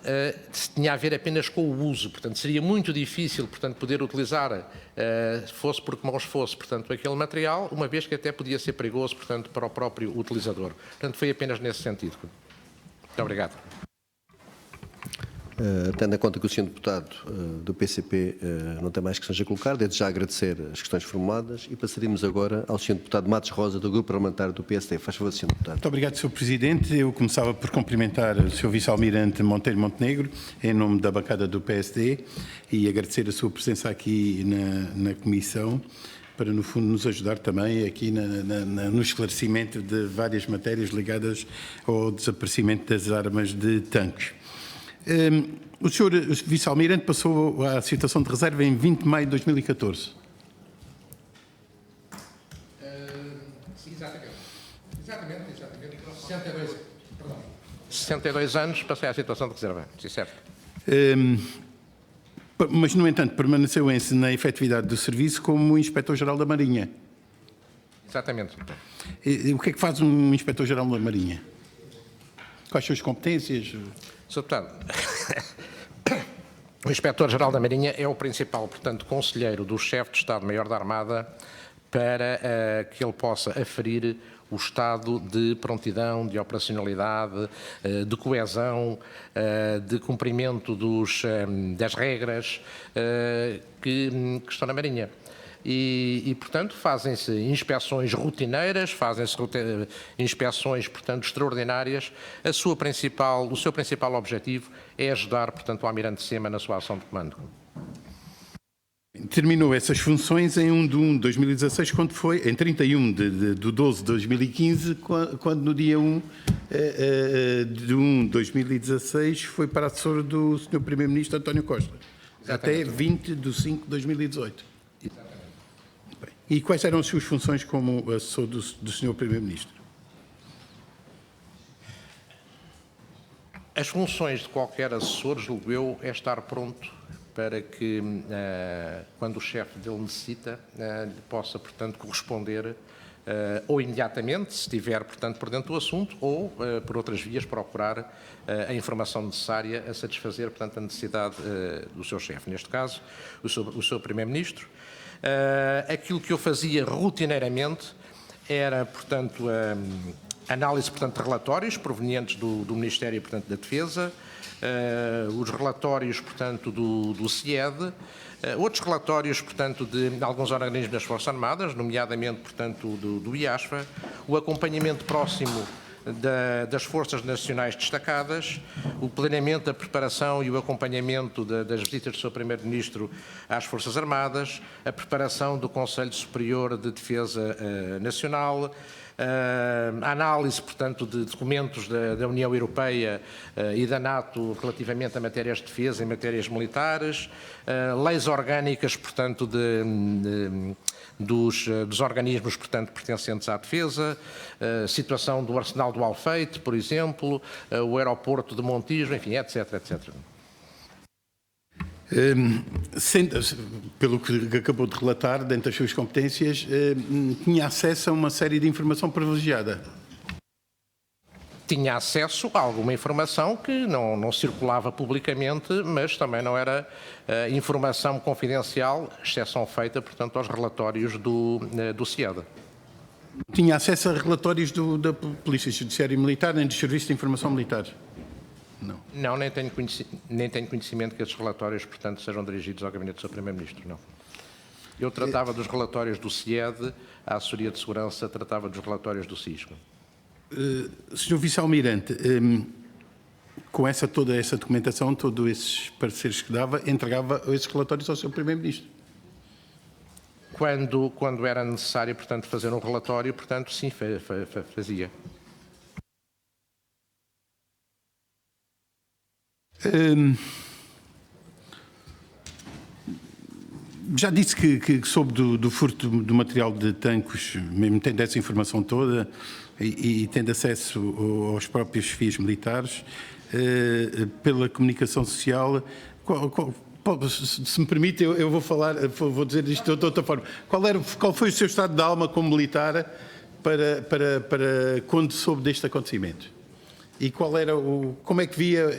tinha a ver apenas com o uso, portanto, seria muito difícil, portanto, poder utilizar, fosse por que mãos fosse, portanto, aquele material, uma vez que até podia ser perigoso, portanto, para o próprio utilizador. Portanto, foi apenas nesse sentido. Muito obrigado. Tendo em conta que o Sr. Deputado do PCP não tem mais questões a colocar, desde já agradecer as questões formuladas e passaríamos agora ao Sr. Deputado Matos Rosa, do Grupo Parlamentar do PSD. Faz favor, Sr. Deputado. Muito obrigado, Sr. Presidente. Eu começava por cumprimentar o Sr. Vice-Almirante Monteiro Montenegro, em nome da bancada do PSD, e agradecer a sua presença aqui na Comissão, para, no fundo, nos ajudar também aqui no esclarecimento de várias matérias ligadas ao desaparecimento das armas de tanques. O Sr. Vice-Almirante passou a situação de reserva em 20 de maio de 2014. Sim, exatamente. 62 anos passei à situação de reserva, sim, certo. Mas, no entanto, permaneceu na efetividade do serviço como Inspetor-Geral da Marinha. Exatamente. O que é que faz um Inspetor-Geral da Marinha? Quais são as competências? Sr. Deputado, o Inspetor-Geral da Marinha é o principal, portanto, conselheiro do chefe de Estado-Maior da Armada para que ele possa aferir o estado de prontidão, de operacionalidade, de coesão, de cumprimento das regras que estão na Marinha. E, portanto, fazem-se inspeções rotineiras, fazem-se inspeções, portanto, extraordinárias. O seu principal objetivo é ajudar, portanto, o Almirante Sema na sua ação de comando. Terminou essas funções em 1 de 1 de 2016, quando foi, em 31 de 12 de 2015, quando no dia 1 de 1 de 2016 foi para assessor do Sr. Primeiro-Ministro António Costa, até 20 de 5 de 2018. E quais eram as suas funções como assessor do Sr. Primeiro-Ministro? As funções de qualquer assessor, julgo eu, é estar pronto para que, quando o chefe dele necessita, lhe possa, portanto, corresponder ou imediatamente, se estiver, portanto, por dentro do assunto, ou, por outras vias, procurar a informação necessária a satisfazer, portanto, a necessidade do seu chefe. Neste caso, o seu Primeiro-Ministro. Aquilo que eu fazia rotineiramente era, portanto, análise, portanto, de relatórios provenientes do Ministério, portanto, da Defesa, os relatórios, portanto, do CIED, outros relatórios, portanto, de alguns organismos das Forças Armadas, nomeadamente, portanto, do IASFA, o acompanhamento próximo das Forças Nacionais Destacadas, o planeamento, a preparação e o acompanhamento das visitas do Sr. Primeiro-Ministro às Forças Armadas, a preparação do Conselho Superior de Defesa Nacional, a análise, portanto, de documentos da União Europeia e da NATO relativamente a matérias de defesa e matérias militares, leis orgânicas, portanto, dos organismos, portanto, pertencentes à defesa, situação do Arsenal do Alfeite, por exemplo, o aeroporto de Montijo, enfim, etc, etc. Pelo que acabou de relatar, dentro das suas competências, tinha acesso a uma série de informação privilegiada. Tinha acesso a alguma informação que não circulava publicamente, mas também não era informação confidencial, exceção feita, portanto, aos relatórios do CIED. Tinha acesso a relatórios da Polícia Judiciária Militar, nem do Serviço de Informação Militar? Não, nem tenho conhecimento que esses relatórios, portanto, sejam dirigidos ao Gabinete do Sr. Primeiro-Ministro, não. Eu tratava dos relatórios do CIED, a Assessoria de Segurança tratava dos relatórios do SISCO. Sr. Vice-Almirante, com toda essa documentação, todos esses pareceres que dava, entregava esses relatórios ao Sr. Primeiro-Ministro? quando era necessário, portanto, fazer um relatório, portanto, sim, fazia. Já disse que soube do furto do material de tanques, mesmo tendo essa informação toda e tendo acesso aos próprios chefias militares, pela comunicação social. Se me permite, eu vou dizer isto de outra forma. Qual foi o seu estado de alma como militar para quando soube deste acontecimento? E como é que via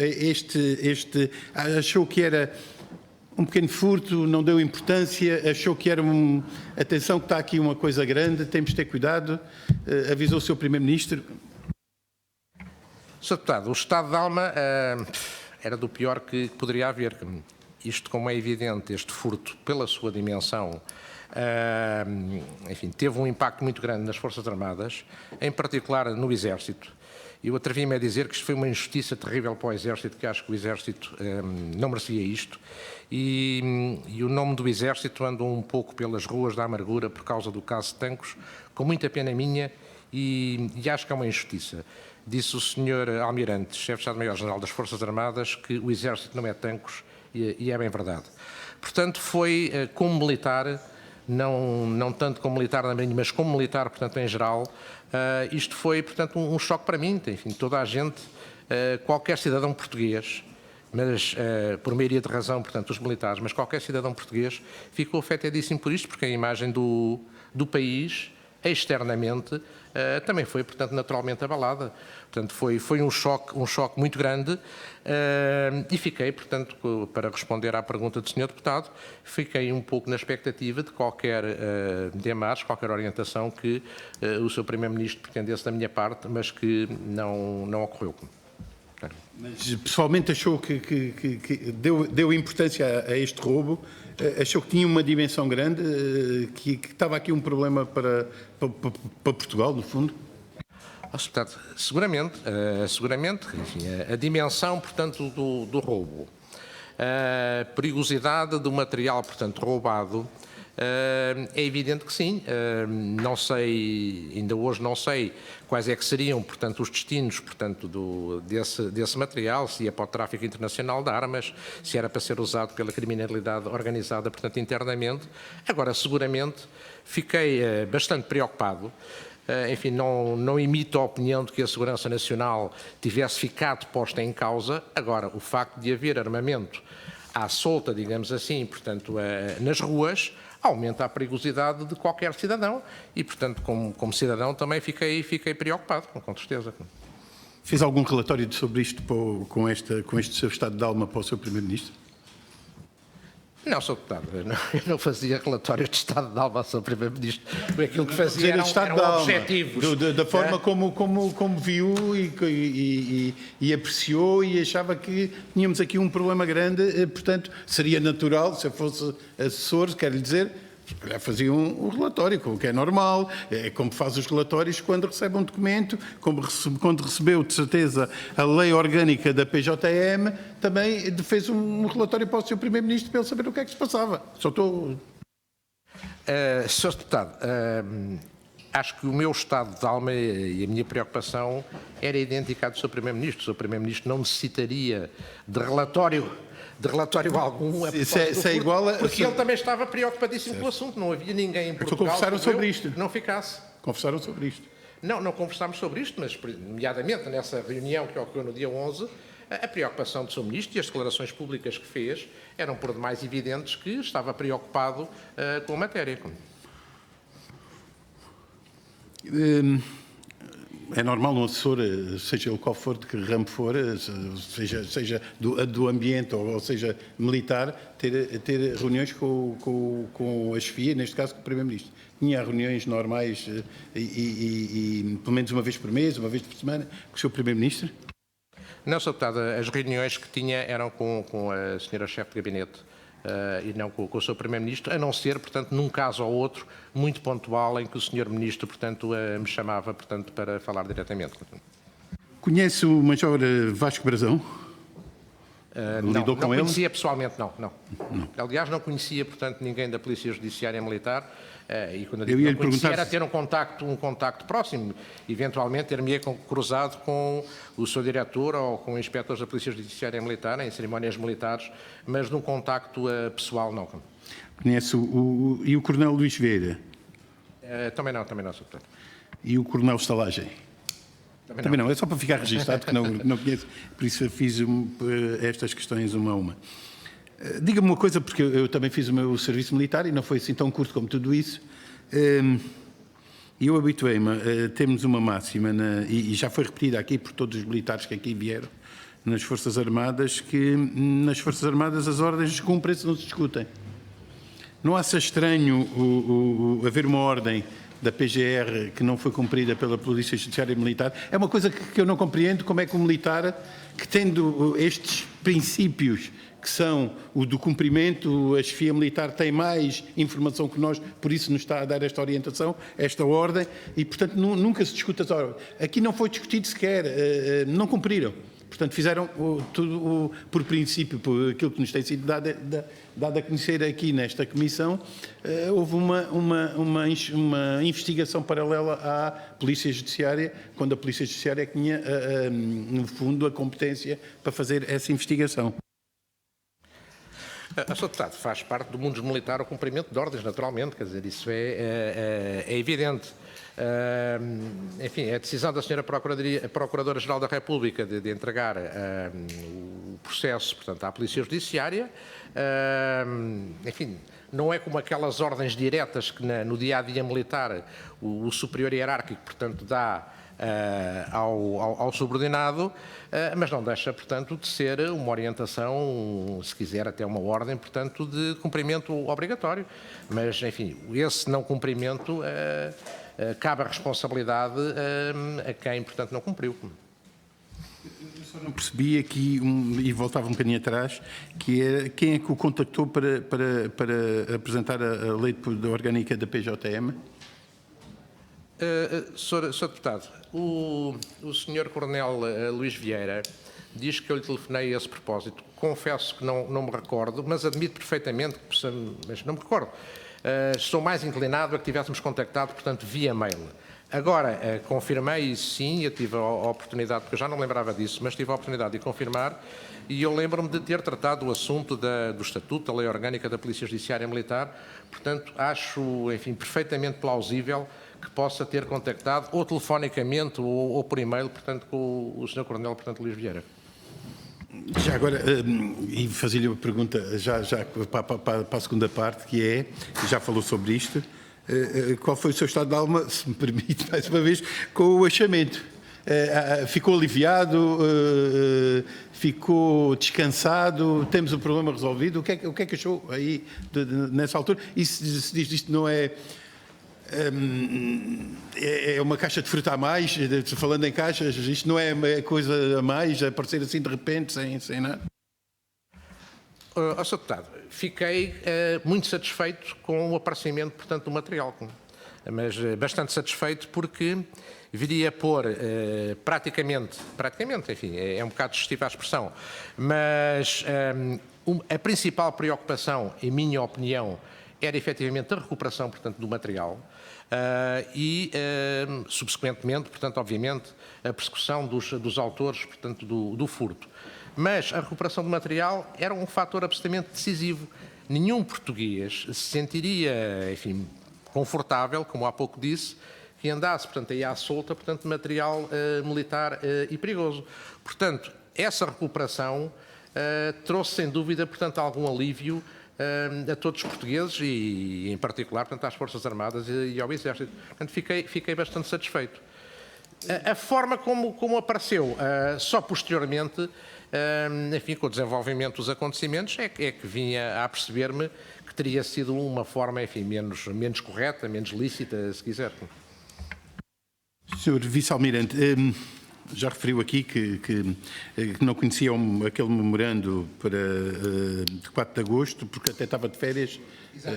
achou que era um pequeno furto, não deu importância, achou que era atenção que está aqui uma coisa grande, temos de ter cuidado, avisou o seu Primeiro-Ministro? Sr. Deputado, o estado de alma era do pior que poderia haver. Isto, como é evidente, este furto, pela sua dimensão, enfim, teve um impacto muito grande nas Forças Armadas, em particular no Exército. Eu atrevi-me a dizer que isto foi uma injustiça terrível para o Exército, que acho que o Exército não merecia isto. E o nome do Exército anda um pouco pelas ruas da amargura por causa do caso de Tancos, com muita pena minha, e acho que é uma injustiça. Disse o Sr. Almirante, chefe de Estado-Maior-General das Forças Armadas, que o Exército não é Tancos, e é bem verdade. Portanto, foi como militar, não tanto como militar da Marinha, mas como militar, portanto, em geral, isto foi, portanto, um choque para mim, enfim, toda a gente, qualquer cidadão português, mas por maioria de razão, portanto, os militares, mas qualquer cidadão português ficou afetadíssimo por isto, porque a imagem do país, externamente, também foi, portanto, naturalmente abalada. Portanto, foi um choque muito grande e fiquei, portanto, para responder à pergunta do Sr. Deputado, fiquei um pouco na expectativa de qualquer demarche, qualquer orientação que o Sr. Primeiro-Ministro pretendesse da minha parte, mas que não ocorreu. Mas pessoalmente achou que deu importância a este roubo, achou que tinha uma dimensão grande, que estava aqui um problema para Portugal, no fundo? Portanto, seguramente, enfim, a dimensão, portanto, do roubo, a perigosidade do material, portanto, roubado, é evidente que sim. Não sei, ainda hoje não sei quais é que seriam, portanto, os destinos, portanto, desse material, se ia para o tráfico internacional de armas, se era para ser usado pela criminalidade organizada, portanto, internamente. Agora, seguramente, fiquei bastante preocupado. Enfim, não imito a opinião de que a segurança nacional tivesse ficado posta em causa. Agora, o facto de haver armamento à solta, digamos assim, portanto, nas ruas, aumenta a perigosidade de qualquer cidadão e, portanto, como cidadão também fiquei preocupado, com certeza. Fez algum relatório sobre isto com este seu estado de alma para o seu Primeiro-Ministro? Não, Sr. Deputado, eu não fazia relatório de estado de alma ao Sr. Primeiro-Ministro. Aquilo que fazia eram objetivos. Da forma como viu e apreciou e achava que tínhamos aqui um problema grande, portanto, seria natural, se eu fosse assessor, quero lhe dizer, fazia um relatório, que é normal, é como faz os relatórios quando recebe um documento, quando recebeu, de certeza, a lei orgânica da PJM, também fez um relatório para o seu Primeiro-Ministro para ele saber o que é que se passava. Sr. Deputado, acho que o meu estado de alma e a minha preocupação era idêntica à do Sr. Primeiro-Ministro. O Sr. Primeiro-Ministro não necessitaria de relatório algum, porque ele também estava preocupadíssimo com o assunto. Não havia ninguém em Portugal conversaram sobre isto. Que não ficasse. Conversaram sobre isto? Não conversámos sobre isto, mas, nomeadamente, nessa reunião que ocorreu no dia 11, a preocupação do Sr. Ministro e as declarações públicas que fez eram por demais evidentes que estava preocupado com a matéria. É normal um assessor, seja ele qual for, de que ramo for, seja do ambiente ou seja militar, ter reuniões com a chefia, neste caso com o Primeiro-Ministro. Tinha reuniões normais e pelo menos uma vez por mês, uma vez por semana, com o Sr. Primeiro-Ministro? Não, Sr. Deputado, as reuniões que tinha eram com a Sra. Chefe de Gabinete e não com o Sr. Primeiro-Ministro, a não ser, portanto, num caso ou outro, muito pontual, em que o Sr. Ministro, portanto, me chamava, portanto, para falar diretamente. Conhece o Major Vasco Brazão? Lidou com não ele? conhecia pessoalmente, não. Aliás, não conhecia, portanto, ninguém da Polícia Judiciária Militar. E quando eu digo não conhecia, era ter um contacto próximo, eventualmente ter-me cruzado com o seu diretor ou com inspectores da Polícia Judiciária Militar em cerimónias militares, mas num contacto pessoal, não. Conhece e o Coronel Luís Vieira? Também não, Sr. Deputado. E o Coronel Estalagem? Também não, é só para ficar registado que não conheço, por isso eu fiz estas questões uma a uma. Diga-me uma coisa, porque eu também fiz o meu serviço militar e não foi assim tão curto como tudo isso. Eu habituei-me a termos uma máxima, e já foi repetida aqui por todos os militares que aqui vieram, nas Forças Armadas, que nas Forças Armadas as ordens cumprem-se, não se discutem. Não acha estranho haver uma ordem da PGR que não foi cumprida pela Polícia Judiciária Militar? É uma coisa que eu não compreendo, como é que o militar, que tendo estes princípios, que são o do cumprimento, a chefia militar tem mais informação que nós, por isso nos está a dar esta orientação, esta ordem, e portanto nunca se discute as ordens. Aqui não foi discutido sequer, não cumpriram. Portanto, fizeram tudo por princípio, por aquilo que nos tem sido dado a conhecer aqui nesta comissão. Houve uma investigação paralela à Polícia Judiciária, quando a Polícia Judiciária tinha, no fundo, a competência para fazer essa investigação. Sr. Deputado, faz parte do mundo militar o cumprimento de ordens, naturalmente, quer dizer, isso é evidente. Enfim, a decisão da Sra. Procuradora-Geral da República de entregar o processo, portanto, à Polícia Judiciária, enfim, não é como aquelas ordens diretas que no dia-a-dia militar o superior hierárquico, portanto, dá ao subordinado, mas não deixa, portanto, de ser uma orientação, se quiser até uma ordem, portanto, de cumprimento obrigatório. Mas, enfim, esse não cumprimento cabe a responsabilidade a quem, portanto, não cumpriu. Eu só não percebi aqui, e voltava um bocadinho atrás, que é quem é que o contactou para apresentar a lei orgânica da PJM? Sr. Deputado, o Sr. Coronel Luís Vieira diz que eu lhe telefonei a esse propósito. Confesso que não me recordo, mas admito perfeitamente, mas não me recordo. Estou mais inclinado a que tivéssemos contactado, portanto, via mail. Agora, confirmei, sim, eu tive a oportunidade, porque eu já não lembrava disso, mas tive a oportunidade de confirmar, e eu lembro-me de ter tratado o assunto do Estatuto, da Lei Orgânica da Polícia Judiciária Militar, portanto, acho, enfim, perfeitamente plausível que possa ter contactado, ou telefonicamente, ou por e-mail, portanto, com o Sr. Coronel, portanto, Luís Vieira. Já agora, e fazia-lhe uma pergunta já para a segunda parte, que é, já falou sobre isto, qual foi o seu estado de alma, se me permite, mais uma vez, com o achamento? Ficou aliviado? Ficou descansado? Temos o problema resolvido? O que é que achou aí nessa altura? E se diz isto não é... É uma caixa de fruta a mais, falando em caixas, isto não é uma coisa a mais, aparecer assim de repente, sem nada? Sr. Deputado, fiquei muito satisfeito com o aparecimento, portanto, do material, mas bastante satisfeito porque viria pôr praticamente, enfim, é um bocado sugestiva a expressão, mas a principal preocupação, em minha opinião, era efetivamente a recuperação, portanto, do material e, subsequentemente, portanto, obviamente, a persecução dos autores, portanto, do furto. Mas a recuperação do material era um fator absolutamente decisivo. Nenhum português se sentiria, enfim, confortável, como há pouco disse, que andasse, portanto, aí à solta, portanto, material militar e perigoso. Portanto, essa recuperação trouxe, sem dúvida, portanto, algum alívio a todos os portugueses e, em particular, portanto, às Forças Armadas e ao Exército. Portanto, fiquei bastante satisfeito. A forma como apareceu, só posteriormente, enfim, com o desenvolvimento dos acontecimentos, é que vinha a perceber-me que teria sido uma forma, enfim, menos correta, menos lícita, se quiser. Sr. Vice-Almirante, já referiu aqui que não conhecia aquele memorando de 4 de agosto, porque até estava de férias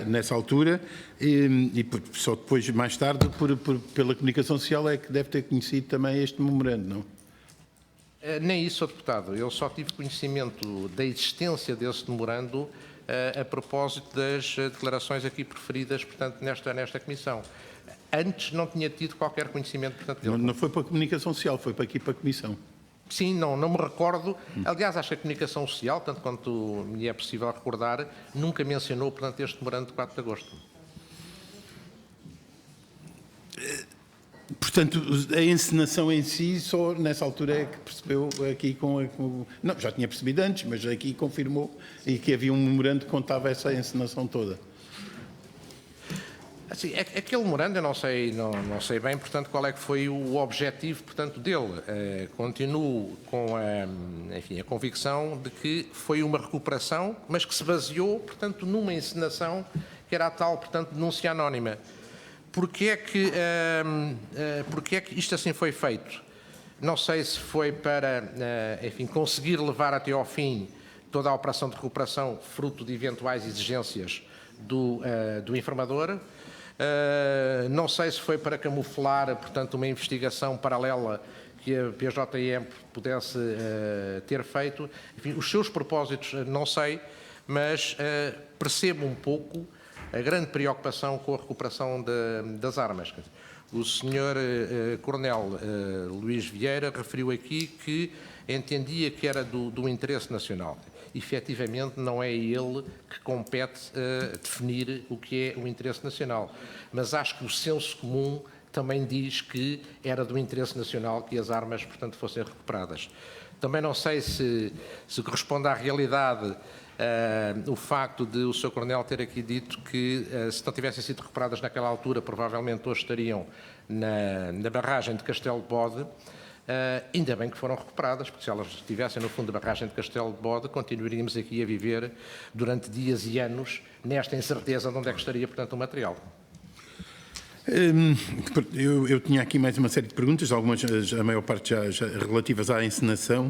nessa altura, e só depois, mais tarde, pela comunicação social, é que deve ter conhecido também este memorando, não? Nem isso, Sr. Deputado. Eu só tive conhecimento da existência desse memorando a propósito das declarações aqui preferidas, portanto, nesta Comissão. Antes não tinha tido qualquer conhecimento, portanto, dele. Não foi para a comunicação social, foi para aqui para a Comissão. Sim, não me recordo. Aliás, acho que a comunicação social, tanto quanto me é possível recordar, nunca mencionou, portanto, este memorando de 4 de agosto. Portanto, a encenação em si, só nessa altura é que percebeu aqui Não, já tinha percebido antes, mas aqui confirmou e que havia um memorando que contava essa encenação toda. Assim, aquele memorando, eu não sei bem, portanto, qual é que foi o objetivo, portanto, dele. Continuo com a convicção de que foi uma recuperação, mas que se baseou, portanto, numa encenação que era a tal, portanto, denúncia anónima. Porquê é que isto assim foi feito? Não sei se foi para, enfim, conseguir levar até ao fim toda a operação de recuperação fruto de eventuais exigências do informador. Não sei se foi para camuflar, portanto, uma investigação paralela que a PJM pudesse ter feito. Enfim, os seus propósitos não sei, mas percebo um pouco a grande preocupação com a recuperação das armas. O Sr. Coronel Luís Vieira referiu aqui que entendia que era do interesse nacional. Efetivamente, não é ele que compete definir o que é o interesse nacional. Mas acho que o senso comum também diz que era do interesse nacional que as armas, portanto, fossem recuperadas. Também não sei se corresponde à realidade o facto de o Sr. Coronel ter aqui dito que se não tivessem sido recuperadas naquela altura, provavelmente hoje estariam na barragem de Castelo de Bode. Ainda bem que foram recuperadas, porque se elas estivessem no fundo da barragem de Castelo de Bode, continuaríamos aqui a viver durante dias e anos nesta incerteza de onde é que estaria, portanto, o material. Eu tinha aqui mais uma série de perguntas, algumas, a maior parte já relativas à encenação.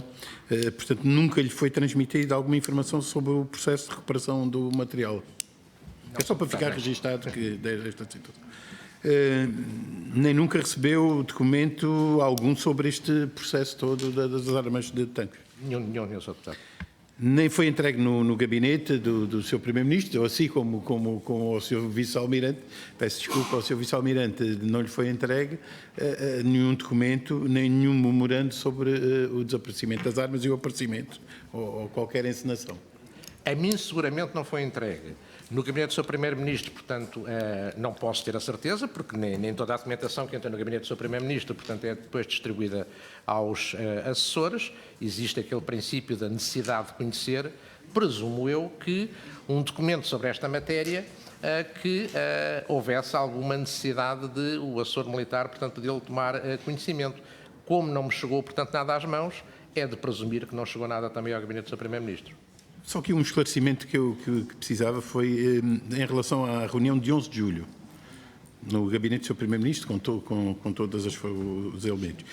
Portanto, nunca lhe foi transmitida alguma informação sobre o processo de recuperação do material. Não, é só para ficar registado que esta situação. Nem nunca recebeu documento algum sobre este processo todo das armas de tanques? Nenhum, Sr. Deputado. Nem foi entregue no gabinete do Sr. Primeiro-Ministro, assim como ao Sr. Vice-Almirante, peço desculpa ao Sr. Vice-Almirante, não lhe foi entregue nenhum documento, nem nenhum memorando sobre o desaparecimento das armas e o aparecimento, ou qualquer encenação. A mim seguramente não foi entregue. No gabinete do Sr. Primeiro-Ministro, portanto, não posso ter a certeza, porque nem toda a documentação que entra no gabinete do Sr. Primeiro-Ministro, portanto, é depois distribuída aos assessores. Existe aquele princípio da necessidade de conhecer. Presumo eu que um documento sobre esta matéria, que houvesse alguma necessidade de o assessor militar, portanto, dele tomar conhecimento. Como não me chegou, portanto, nada às mãos, é de presumir que não chegou nada também ao gabinete do Sr. Primeiro-Ministro. Só que um esclarecimento que precisava foi em relação à reunião de 11 de julho, no gabinete do Sr. Primeiro-Ministro, com todos os elementos,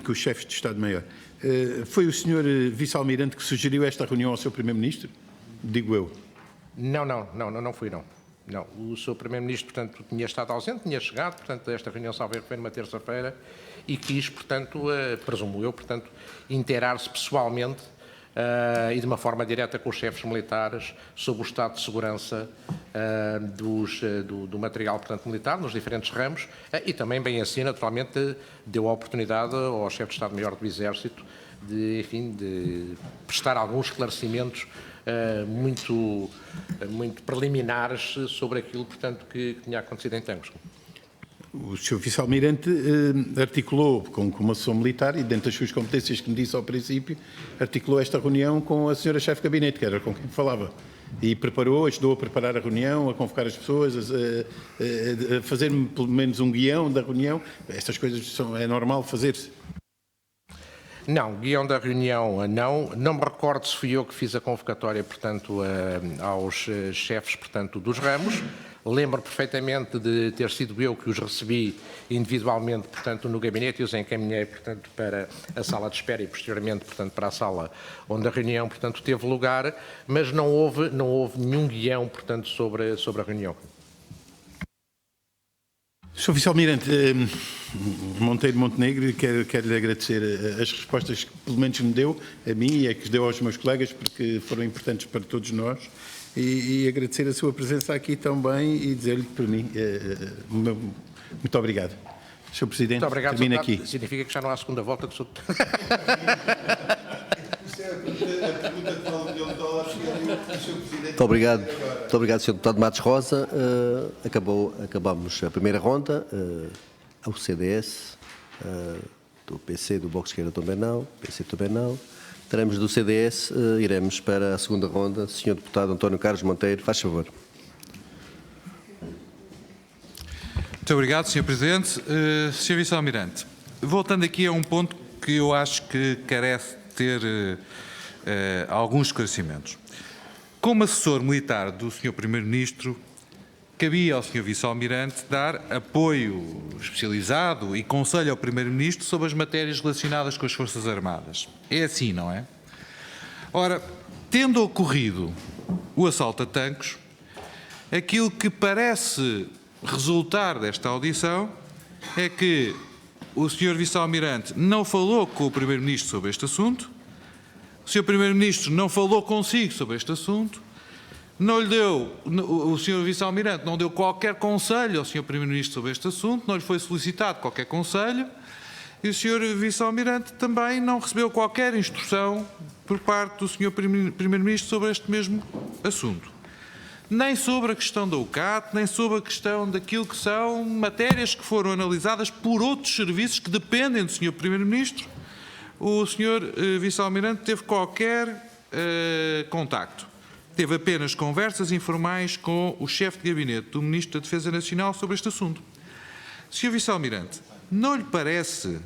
com os chefes de Estado-Maior. Foi o Sr. Vice-Almirante que sugeriu esta reunião ao Sr. Primeiro-Ministro? Digo eu. Não fui, não. Não, o Sr. Primeiro-Ministro, portanto, tinha estado ausente, tinha chegado, portanto, esta reunião salvo erro foi numa terça-feira e quis, portanto, presumo eu, portanto, inteirar-se pessoalmente e de uma forma direta com os chefes militares sobre o estado de segurança do material, portanto, militar, nos diferentes ramos, e também, bem assim, naturalmente, deu a oportunidade ao chefe de Estado-Maior do Exército de prestar alguns esclarecimentos muito preliminares sobre aquilo, portanto, que tinha acontecido em Tancos. O Sr. Vice-Almirante articulou com uma assessor militar e, dentro das suas competências que me disse ao princípio, articulou esta reunião com a Sra. Chefe de Gabinete, que era com quem falava. E ajudou a preparar a reunião, a convocar as pessoas, a fazer pelo menos um guião da reunião. Estas coisas é normal fazer-se. Não, guião da reunião não me recordo se fui eu que fiz a convocatória, portanto, aos chefes, portanto, dos ramos. Lembro perfeitamente de ter sido eu que os recebi individualmente, portanto, no gabinete e os encaminhei, portanto, para a sala de espera e posteriormente, portanto, para a sala onde a reunião, portanto, teve lugar, mas não houve nenhum guião, portanto, sobre a reunião. Sr. Vice-Almirante Monteiro Montenegro, quero lhe agradecer as respostas que pelo menos me deu a mim e a que deu aos meus colegas, porque foram importantes para todos nós, e agradecer a sua presença aqui também e dizer-lhe que, para mim, muito obrigado. Sr. Presidente, Muito obrigado, termino Sr. aqui. Deputado. Significa que já não há segunda volta de Muito obrigado, Sr. Deputado Matos Rosa. Acabamos a primeira ronda. Ao CDS, do PC, do Bloco de Esquerda também não, PC também não. Teremos do CDS, iremos para a segunda ronda. Sr. Deputado António Carlos Monteiro, faz favor. Muito obrigado, Sr. Presidente. Sr. Vice-Almirante, voltando aqui a um ponto que eu acho que carece de ter alguns esclarecimentos. Como assessor militar do Sr. Primeiro-Ministro, cabia ao Sr. Vice-Almirante dar apoio especializado e conselho ao Primeiro-Ministro sobre as matérias relacionadas com as Forças Armadas. É assim, não é? Ora, tendo ocorrido o assalto a Tancos, aquilo que parece resultar desta audição é que o Sr. Vice-Almirante não falou com o Primeiro-Ministro sobre este assunto, o Sr. Primeiro-Ministro não falou consigo sobre este assunto, não lhe deu, o Sr. Vice-Almirante não deu qualquer conselho ao Sr. Primeiro-Ministro sobre este assunto, não lhe foi solicitado qualquer conselho e o Sr. Vice-Almirante também não recebeu qualquer instrução por parte do Sr. Primeiro-Ministro sobre este mesmo assunto. Nem sobre a questão da UCAT, nem sobre a questão daquilo que são matérias que foram analisadas por outros serviços que dependem do Sr. Primeiro-Ministro. O Sr. Vice-Almirante teve qualquer contacto. Teve apenas conversas informais com o chefe de gabinete do Ministro da Defesa Nacional sobre este assunto. Sr. Vice-Almirante, não lhe parece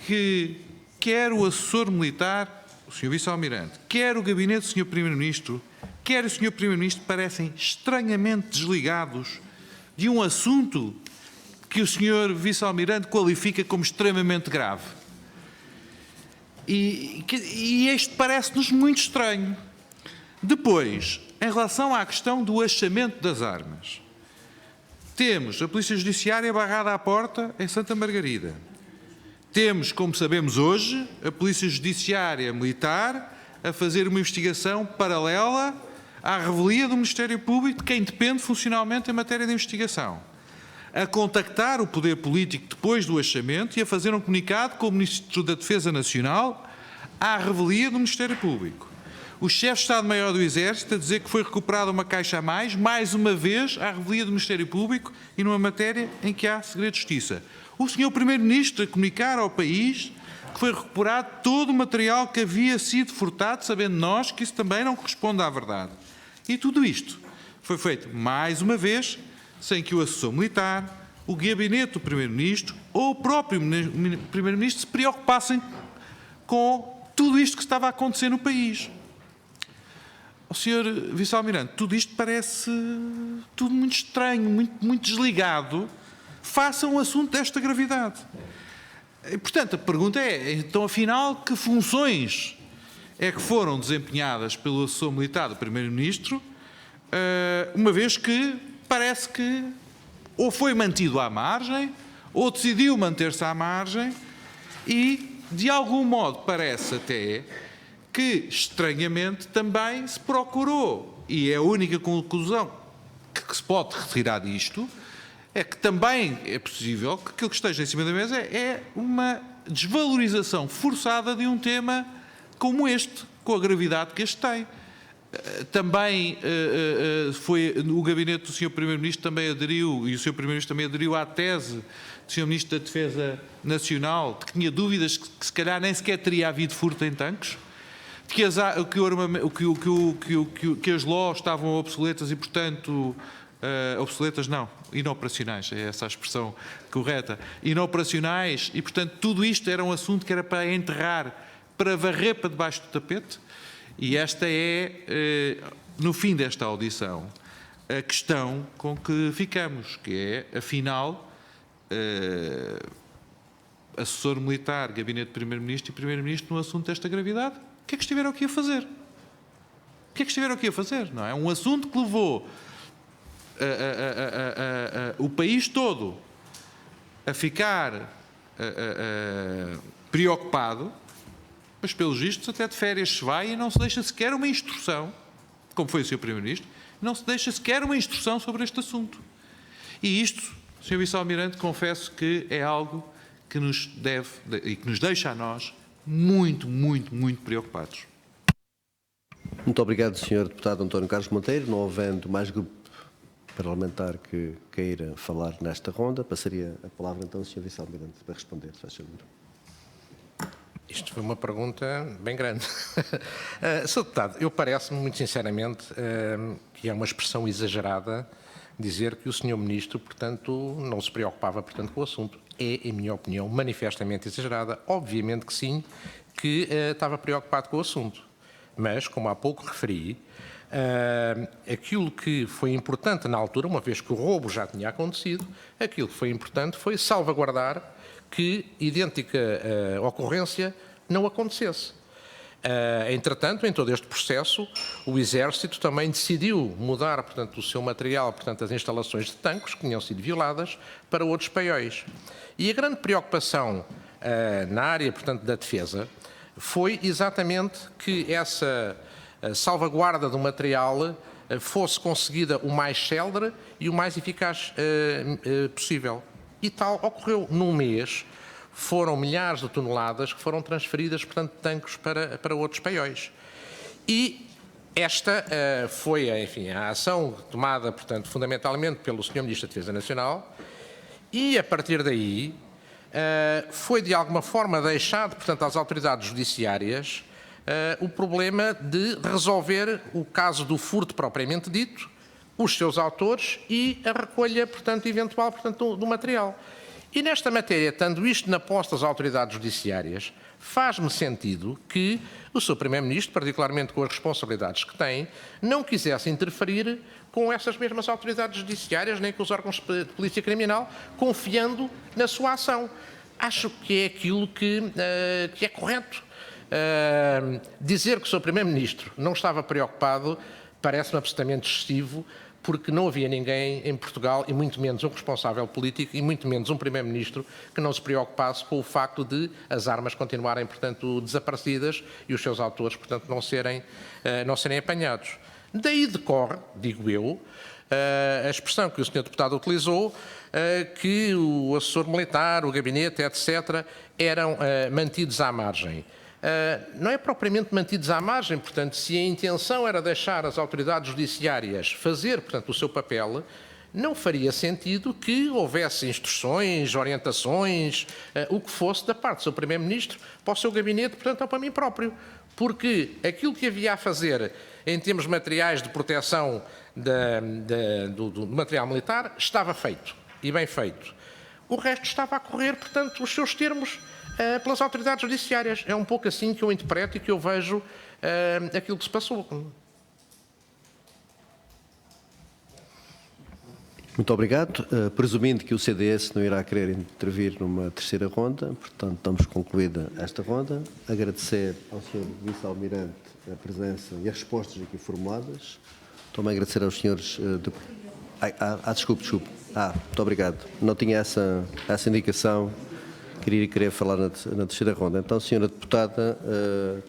que quer o assessor militar, o Sr. Vice-Almirante, quer o gabinete do Sr. Primeiro-Ministro, quer o Sr. Primeiro-Ministro parecem estranhamente desligados de um assunto que o Sr. Vice-Almirante qualifica como extremamente grave? E este parece-nos muito estranho. Depois, em relação à questão do achamento das armas, temos a Polícia Judiciária barrada à porta em Santa Margarida. Temos, como sabemos hoje, a Polícia Judiciária Militar a fazer uma investigação paralela à revelia do Ministério Público, de quem depende funcionalmente em matéria de investigação, a contactar o poder político depois do achamento e a fazer um comunicado com o Ministro da Defesa Nacional à revelia do Ministério Público. O chefe de Estado-Maior do Exército a dizer que foi recuperada uma caixa a mais uma vez à revelia do Ministério Público e numa matéria em que há segredo de justiça. O Sr. Primeiro-Ministro a comunicar ao país que foi recuperado todo o material que havia sido furtado, sabendo nós que isso também não corresponde à verdade. E tudo isto foi feito, mais uma vez, sem que o assessor militar, o gabinete do Primeiro-Ministro ou o próprio Primeiro-Ministro se preocupassem com tudo isto que estava a acontecer no país. Sr. Vice-Almirante, tudo isto parece tudo muito estranho, muito desligado, face a um assunto desta gravidade. E, portanto, a pergunta é, então, afinal, que funções é que foram desempenhadas pelo assessor militar do Primeiro-Ministro, uma vez que parece que ou foi mantido à margem, ou decidiu manter-se à margem, e, de algum modo, parece até que, estranhamente, também se procurou, e é a única conclusão que se pode retirar disto, é que também é possível que aquilo que esteja em cima da mesa é uma desvalorização forçada de um tema como este, com a gravidade que este tem. Também foi o gabinete do Sr. Primeiro-Ministro também aderiu, e o Sr. Primeiro-Ministro também aderiu à tese do Sr. Ministro da Defesa Nacional, de que tinha dúvidas que se calhar nem sequer teria havido furto em tanques, que as LOs estavam obsoletas e, portanto, obsoletas não, inoperacionais, é essa a expressão correta, inoperacionais, e, portanto, tudo isto era um assunto que era para enterrar, para varrer para debaixo do tapete, e esta é, no fim desta audição, a questão com que ficamos, que é, afinal, assessor militar, gabinete de Primeiro-Ministro e Primeiro-Ministro no assunto desta gravidade. O que é que estiveram aqui a fazer? O que é que estiveram aqui a fazer? Não é? Um assunto que levou o país todo a ficar preocupado, mas pelos vistos até de férias se vai e não se deixa sequer uma instrução, como foi o Sr. Primeiro-Ministro, não se deixa sequer uma instrução sobre este assunto. E isto, Sr. Vice-Almirante, confesso que é algo que nos deve e que nos deixa a nós muito, muito, muito preocupados. Muito obrigado, Sr. Deputado António Carlos Monteiro. Não havendo mais grupo parlamentar que queira falar nesta ronda, passaria a palavra então ao Sr. Vice-Almirante para responder, se faz favor. Isto foi uma pergunta bem grande. Sr. Deputado, eu parece-me, muito sinceramente, que é uma expressão exagerada dizer que o Sr. Ministro, portanto, não se preocupava, portanto, com o assunto. É, em minha opinião, manifestamente exagerada. Obviamente que sim, que estava preocupado com o assunto. Mas, como há pouco referi, aquilo que foi importante na altura, uma vez que o roubo já tinha acontecido, aquilo que foi importante foi salvaguardar que idêntica ocorrência não acontecesse. Entretanto, em todo este processo, o Exército também decidiu mudar, portanto, o seu material, portanto, as instalações de tanques que tinham sido violadas para outros paióis. E a grande preocupação na área, portanto, da defesa foi exatamente que essa salvaguarda do material fosse conseguida o mais célere e o mais eficaz possível. E tal ocorreu. Num mês, foram milhares de toneladas que foram transferidas, portanto, de tanques para outros paióis. E esta foi, enfim, a ação tomada, portanto, fundamentalmente pelo Sr. Ministro da Defesa Nacional, e a partir daí foi de alguma forma deixado, portanto, às autoridades judiciárias o problema de resolver o caso do furto propriamente dito, os seus autores e a recolha, portanto, eventual, portanto, do material. E nesta matéria, tendo isto na posse das autoridades judiciárias, faz-me sentido que o Sr. Primeiro-Ministro, particularmente com as responsabilidades que tem, não quisesse interferir com essas mesmas autoridades judiciárias, nem com os órgãos de polícia criminal, confiando na sua ação. Acho que é aquilo que é correto. Dizer que o Sr. Primeiro-Ministro não estava preocupado parece-me absolutamente excessivo, porque não havia ninguém em Portugal, e muito menos um responsável político, e muito menos um Primeiro-Ministro, que não se preocupasse com o facto de as armas continuarem, portanto, desaparecidas e os seus autores, portanto, não serem apanhados. Daí decorre, digo eu, a expressão que o Sr. Deputado utilizou, que o assessor militar, o gabinete, etc., eram mantidos à margem. Não é propriamente mantidos à margem, portanto, se a intenção era deixar as autoridades judiciárias fazer, portanto, o seu papel, não faria sentido que houvesse instruções, orientações, o que fosse da parte do seu Primeiro-Ministro para o seu gabinete, portanto, ou para mim próprio. Porque aquilo que havia a fazer em termos materiais de proteção do material militar estava feito, e bem feito. O resto estava a correr, portanto, os seus termos pelas autoridades judiciárias. É um pouco assim que eu interpreto e que eu vejo aquilo que se passou. Muito obrigado. Presumindo que o CDS não irá querer intervir numa terceira ronda, portanto, estamos concluída esta ronda. Agradecer ao Sr. Vice-Almirante a presença e as respostas aqui formuladas. Também agradecer aos senhores... Desculpe. Muito obrigado. Não tinha essa indicação. Queria falar na terceira ronda. Então, a senhora deputada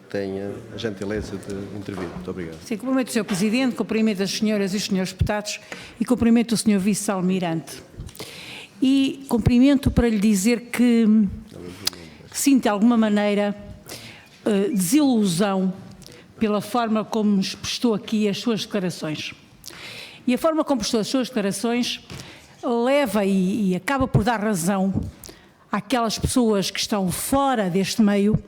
tenha a gentileza de intervir. Muito obrigado. Sim, cumprimento o Sr. Presidente, cumprimento as senhoras e os senhores deputados e cumprimento o Sr. Vice-Almirante. E cumprimento para lhe dizer que sinto de alguma maneira desilusão pela forma como nos prestou aqui as suas declarações. E a forma como prestou as suas declarações leva e acaba por dar razão àquelas pessoas que estão fora deste meio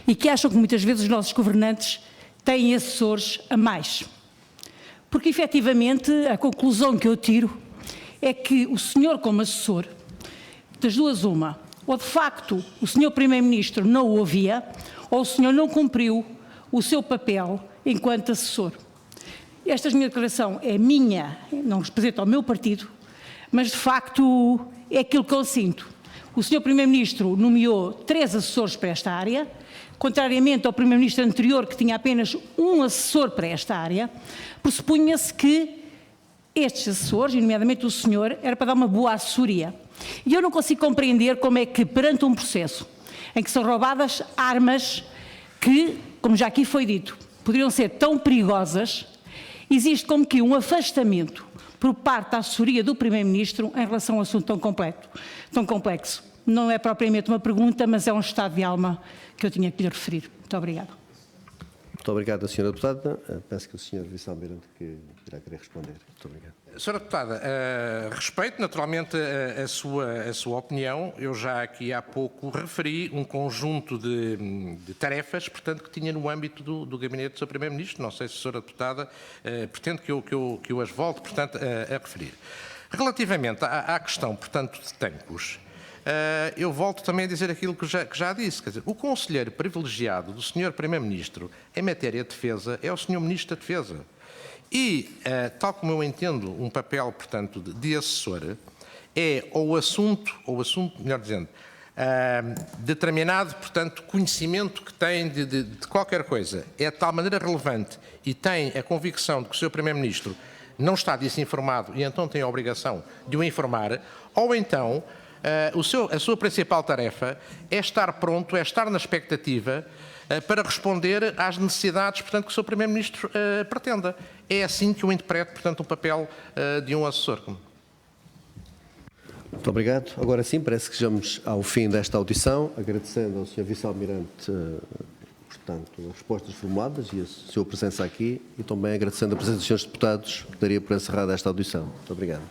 e que acham que muitas vezes os nossos governantes têm assessores a mais. Porque, efetivamente, a conclusão que eu tiro é que o senhor, como assessor, das duas uma, ou de facto o senhor Primeiro-Ministro não o ouvia, ou o senhor não cumpriu o seu papel enquanto assessor. Esta minha declaração é minha, não representa o meu partido, mas de facto é aquilo que eu sinto. O Sr. Primeiro-Ministro nomeou 3 assessores para esta área, contrariamente ao Primeiro-Ministro anterior, que tinha apenas um assessor para esta área. Pressupunha-se que estes assessores, e nomeadamente o senhor, era para dar uma boa assessoria. E eu não consigo compreender como é que, perante um processo em que são roubadas armas que, como já aqui foi dito, poderiam ser tão perigosas, existe como que um afastamento por parte da assessoria do Primeiro-Ministro em relação a um assunto tão complexo. Não é propriamente uma pergunta, mas é um estado de alma que eu tinha que lhe referir. Muito obrigada. Muito obrigado, Sra. Deputada. Penso que o Sr. Vice-Almirante que irá querer responder. Muito obrigado. Sra. Deputada, respeito naturalmente a sua opinião. Eu já aqui há pouco referi um conjunto de tarefas, portanto, que tinha no âmbito do gabinete do Sr. Primeiro-Ministro. Não sei se a Sra. Deputada pretende que eu as volte, portanto, a referir. Relativamente à questão, portanto, de tanques, eu volto também a dizer aquilo que já disse. Quer dizer, o conselheiro privilegiado do Sr. Primeiro-Ministro em matéria de defesa é o Sr. Ministro da Defesa. E, tal como eu entendo um papel, portanto, de assessor, é o assunto, melhor dizendo, determinado, portanto, conhecimento que tem de qualquer coisa é de tal maneira relevante e tem a convicção de que o Sr. Primeiro-Ministro não está desinformado e então tem a obrigação de o informar, ou então a sua principal tarefa é estar pronto, é estar na expectativa para responder às necessidades, portanto, que o Sr. Primeiro-Ministro pretenda. É assim que eu interpreto, portanto, o papel de um assessor. Muito obrigado. Agora sim, parece que chegamos ao fim desta audição, agradecendo ao Sr. Vice-Almirante, portanto, as respostas formuladas e a sua presença aqui, e também agradecendo a presença dos Srs. Deputados, que daria por encerrada esta audição. Muito obrigado.